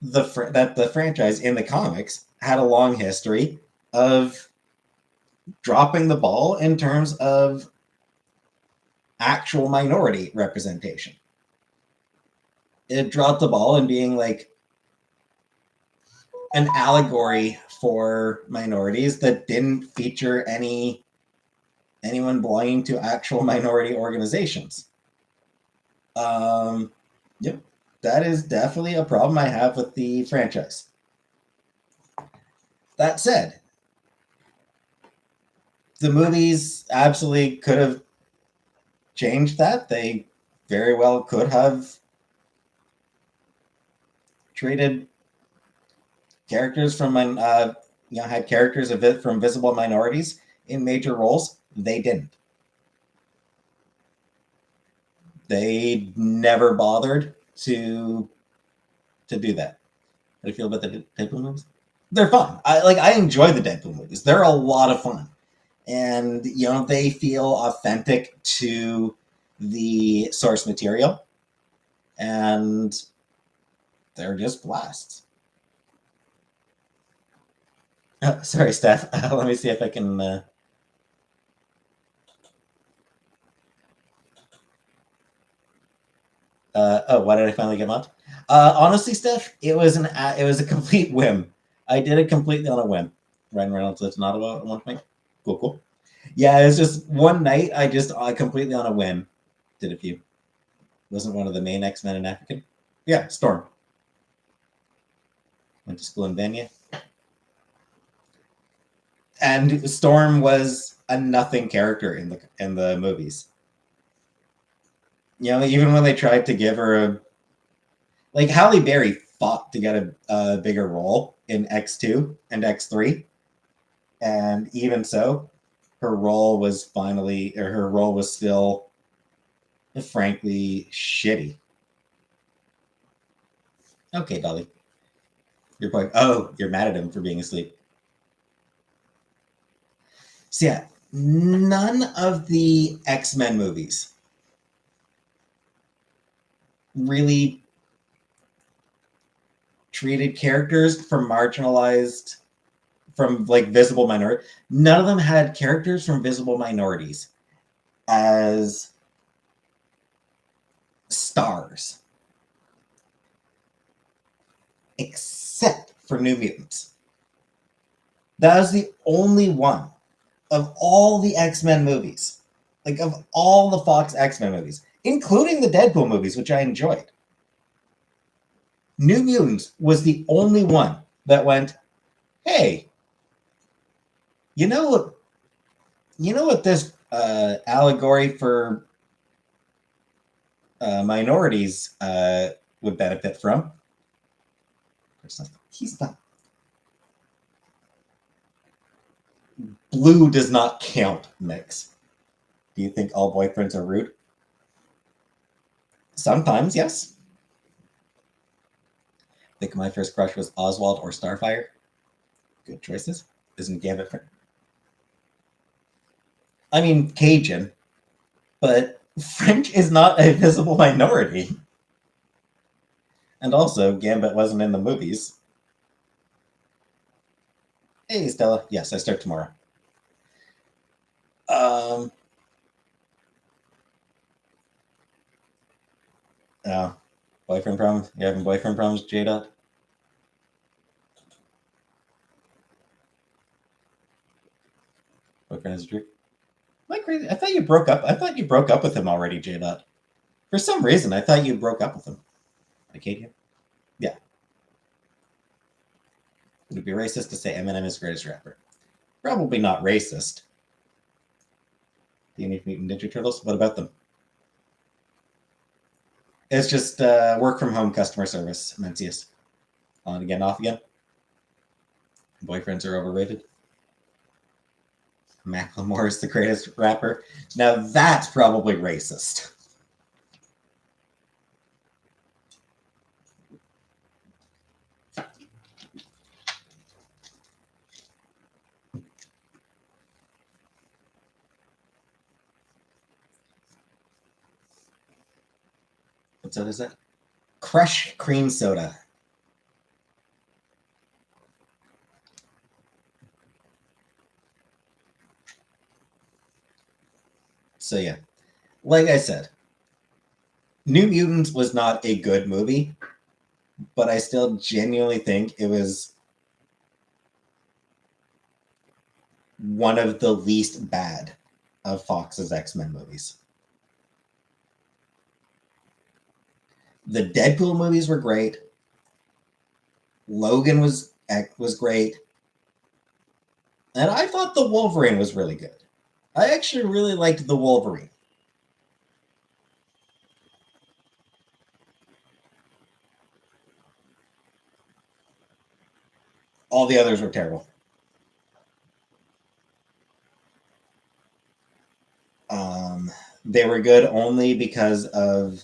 the franchise in the comics had a long history of dropping the ball in terms of actual minority representation. It dropped the ball in being like an allegory for minorities that didn't feature anyone belonging to actual minority organizations. Yep, that is definitely a problem I have with the franchise. That said, the movies absolutely could have changed that. They very well could have treated characters from had characters from visible minorities in major roles. They didn't. They never bothered to do that. How do you feel about the Deadpool movies? They're fun. I enjoy the Deadpool movies. They're a lot of fun, and they feel authentic to the source material, and they're just blasts. Sorry, Steph. Let me see if I can. Why did I finally get mocked? Honestly, Steph, it was a complete whim. I did it completely on a whim. Ryan Reynolds lives in Ottawa at one point. Cool. Yeah, it was just one night. I completely on a whim did a few. Wasn't one of the main X-Men in African. Yeah, Storm. Went to school in Vanya. And Storm was a nothing character in the movies. Even when they tried to give her Halle Berry fought to get a bigger role in X2 and X3, and even so, her role was still, frankly, shitty. Okay, Dolly. You're mad at him for being asleep. So yeah, none of the X-Men movies really treated characters from visible minority. None of them had characters from visible minorities as stars, except for New Mutants. That was the only one of all the X-Men movies, of all the Fox X-Men movies, including the Deadpool movies, which I enjoyed. New Mutants was the only one that went, hey, you know what this allegory for minorities would benefit from? He's not. Blue does not count, Mix. Do you think all boyfriends are rude? Sometimes, yes. I think my first crush was Oswald or Starfire. Good choices. Isn't Gambit French? I mean, Cajun, but French is not a visible minority. And also, Gambit wasn't in the movies. Hey, Stella. Yes, I start tomorrow. Boyfriend problems? You having boyfriend problems, J-Dot? Boyfriend is a jerk? Am I crazy? I thought you broke up with him already, J-Dot. For some reason, I thought you broke up with him. Acadia? Yeah. Would it be racist to say Eminem is the greatest rapper? Probably not racist. Teenage Mutant Ninja Turtles, what about them? It's just work from home customer service, Mencius. On again, off again. Boyfriends are overrated. Macklemore is the greatest rapper. Now that's probably racist. What soda is that? Crush cream soda. So yeah, like I said, New Mutants was not a good movie, but I still genuinely think it was one of the least bad of Fox's X-Men movies. The Deadpool movies were great. Logan was great. And I thought the Wolverine was really good. I actually really liked the Wolverine. All the others were terrible. They were good only because of,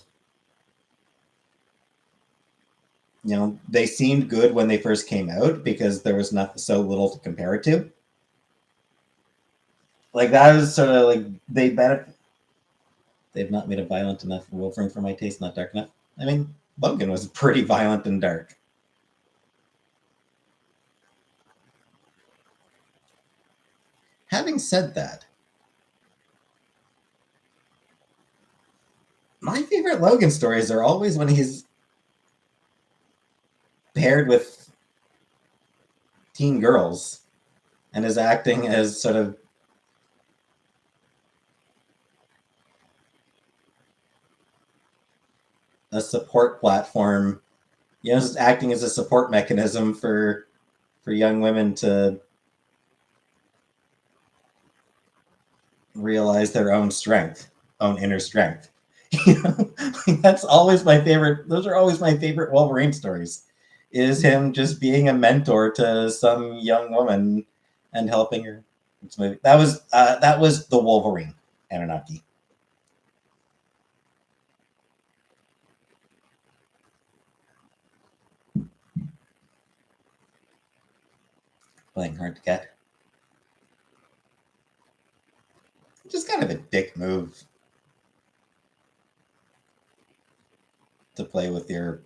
you know, they seemed good when they first came out because there was not so little to compare it to. Like that was sort of like they've not made a violent enough Wolverine for my taste, not dark enough. I mean, Logan was pretty violent and dark. Having said that, my favorite Logan stories are always when he's paired with teen girls and is acting as sort of a support platform, you know, just acting as a support mechanism for young women to realize their own strength, own inner strength. You know, that's always my favorite. Those are always my favorite Wolverine stories. Is him just being a mentor to some young woman and helping her. That was the Wolverine Anunnaki. Playing hard to get. Just kind of a dick move to play with your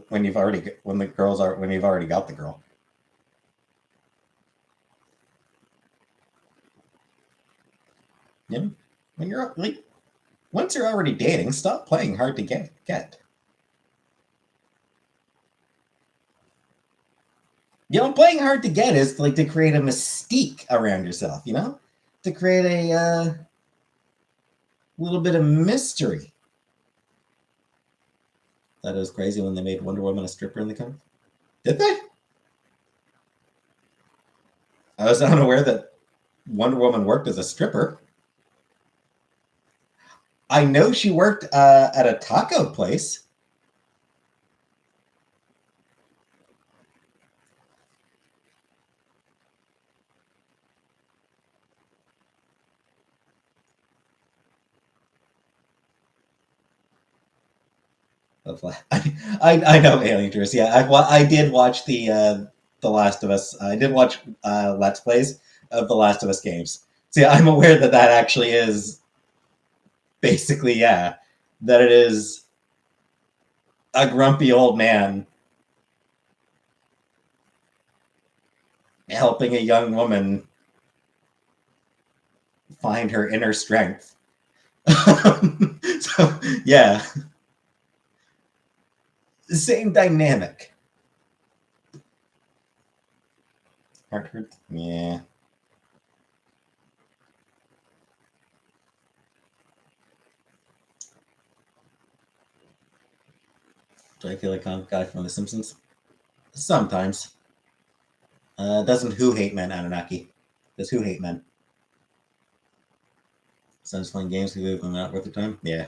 when you've already when you've already got the girl. You know, when you're like once you're already dating, stop playing hard to get. You know, playing hard to get is like to create a mystique around yourself. You know, to create a little bit of mystery. That was crazy when they made Wonder Woman a stripper in the comics. Did they? I was unaware that Wonder Woman worked as a stripper. I know she worked at a taco place. I know Alien Tourist. Yeah, I did watch the Last of Us. I did watch Let's Plays of the Last of Us games. So yeah, I'm aware that that actually is basically that it is a grumpy old man helping a young woman find her inner strength. So yeah, same dynamic. Hartford, yeah. Do I feel like I'm a guy from The Simpsons? Sometimes. Doesn't Who Hate Men, Anunnaki? Does Who Hate Men? Son's playing games because I'm not worth the time? Yeah.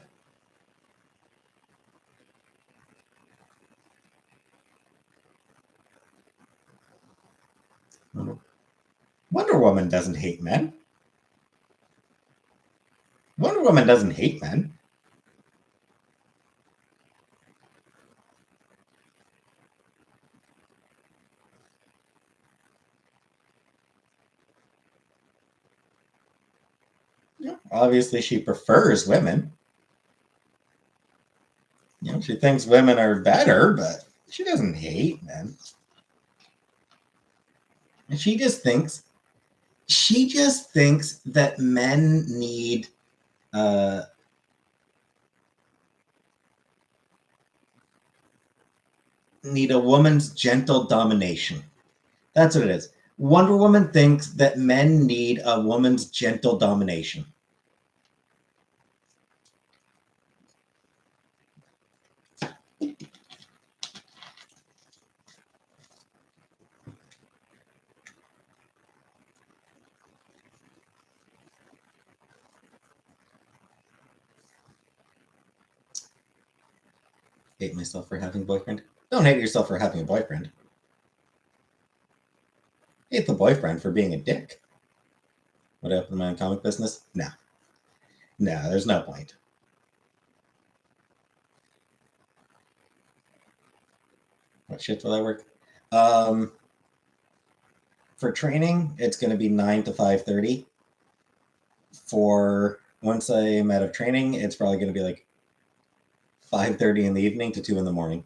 Wonder Woman doesn't hate men. Wonder Woman doesn't hate men. Yeah, obviously, she prefers women. You know, she thinks women are better, but she doesn't hate men. And she just thinks that men need uh, need a woman's gentle domination. That's what it is. Wonder Woman thinks that men need a woman's gentle domination. Hate myself for having a boyfriend. Don't hate yourself for having a boyfriend. Hate the boyfriend for being a dick. Would I open my own comic business? No. No, there's no point. What shift will I work? For training, it's going to be 9 to 5:30. For once I'm out of training, it's probably going to be like 5:30 in the evening to 2 in the morning.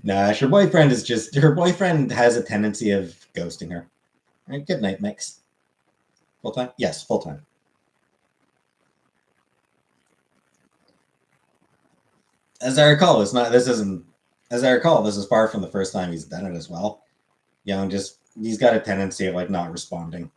Nah, her boyfriend has a tendency of ghosting her. All right, good night, Mix. Full time? Yes, full time. As I recall, this is far from the first time he's done it as well. You know, just he's got a tendency of like not responding.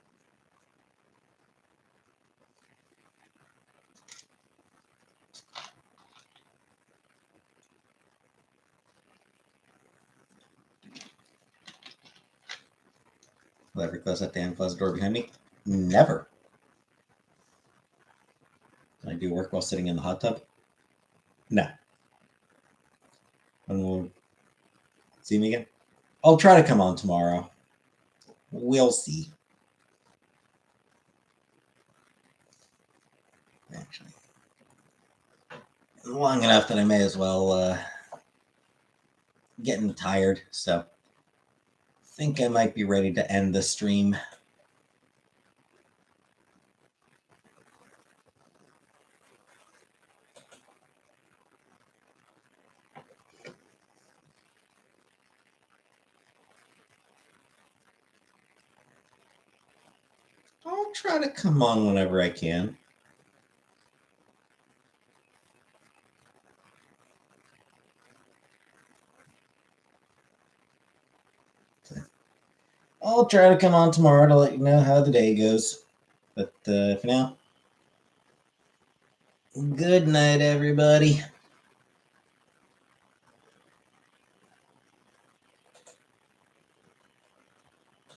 Will I ever close that damn closet door behind me? Never. Can I do work while sitting in the hot tub? No. When we'll see me again? I'll try to come on tomorrow. We'll see. Actually, long enough that I may as well getting tired, so I think I might be ready to end the stream. I'll try to come on whenever I can. I'll try to come on tomorrow to let you know how the day goes. But for now, good night, everybody.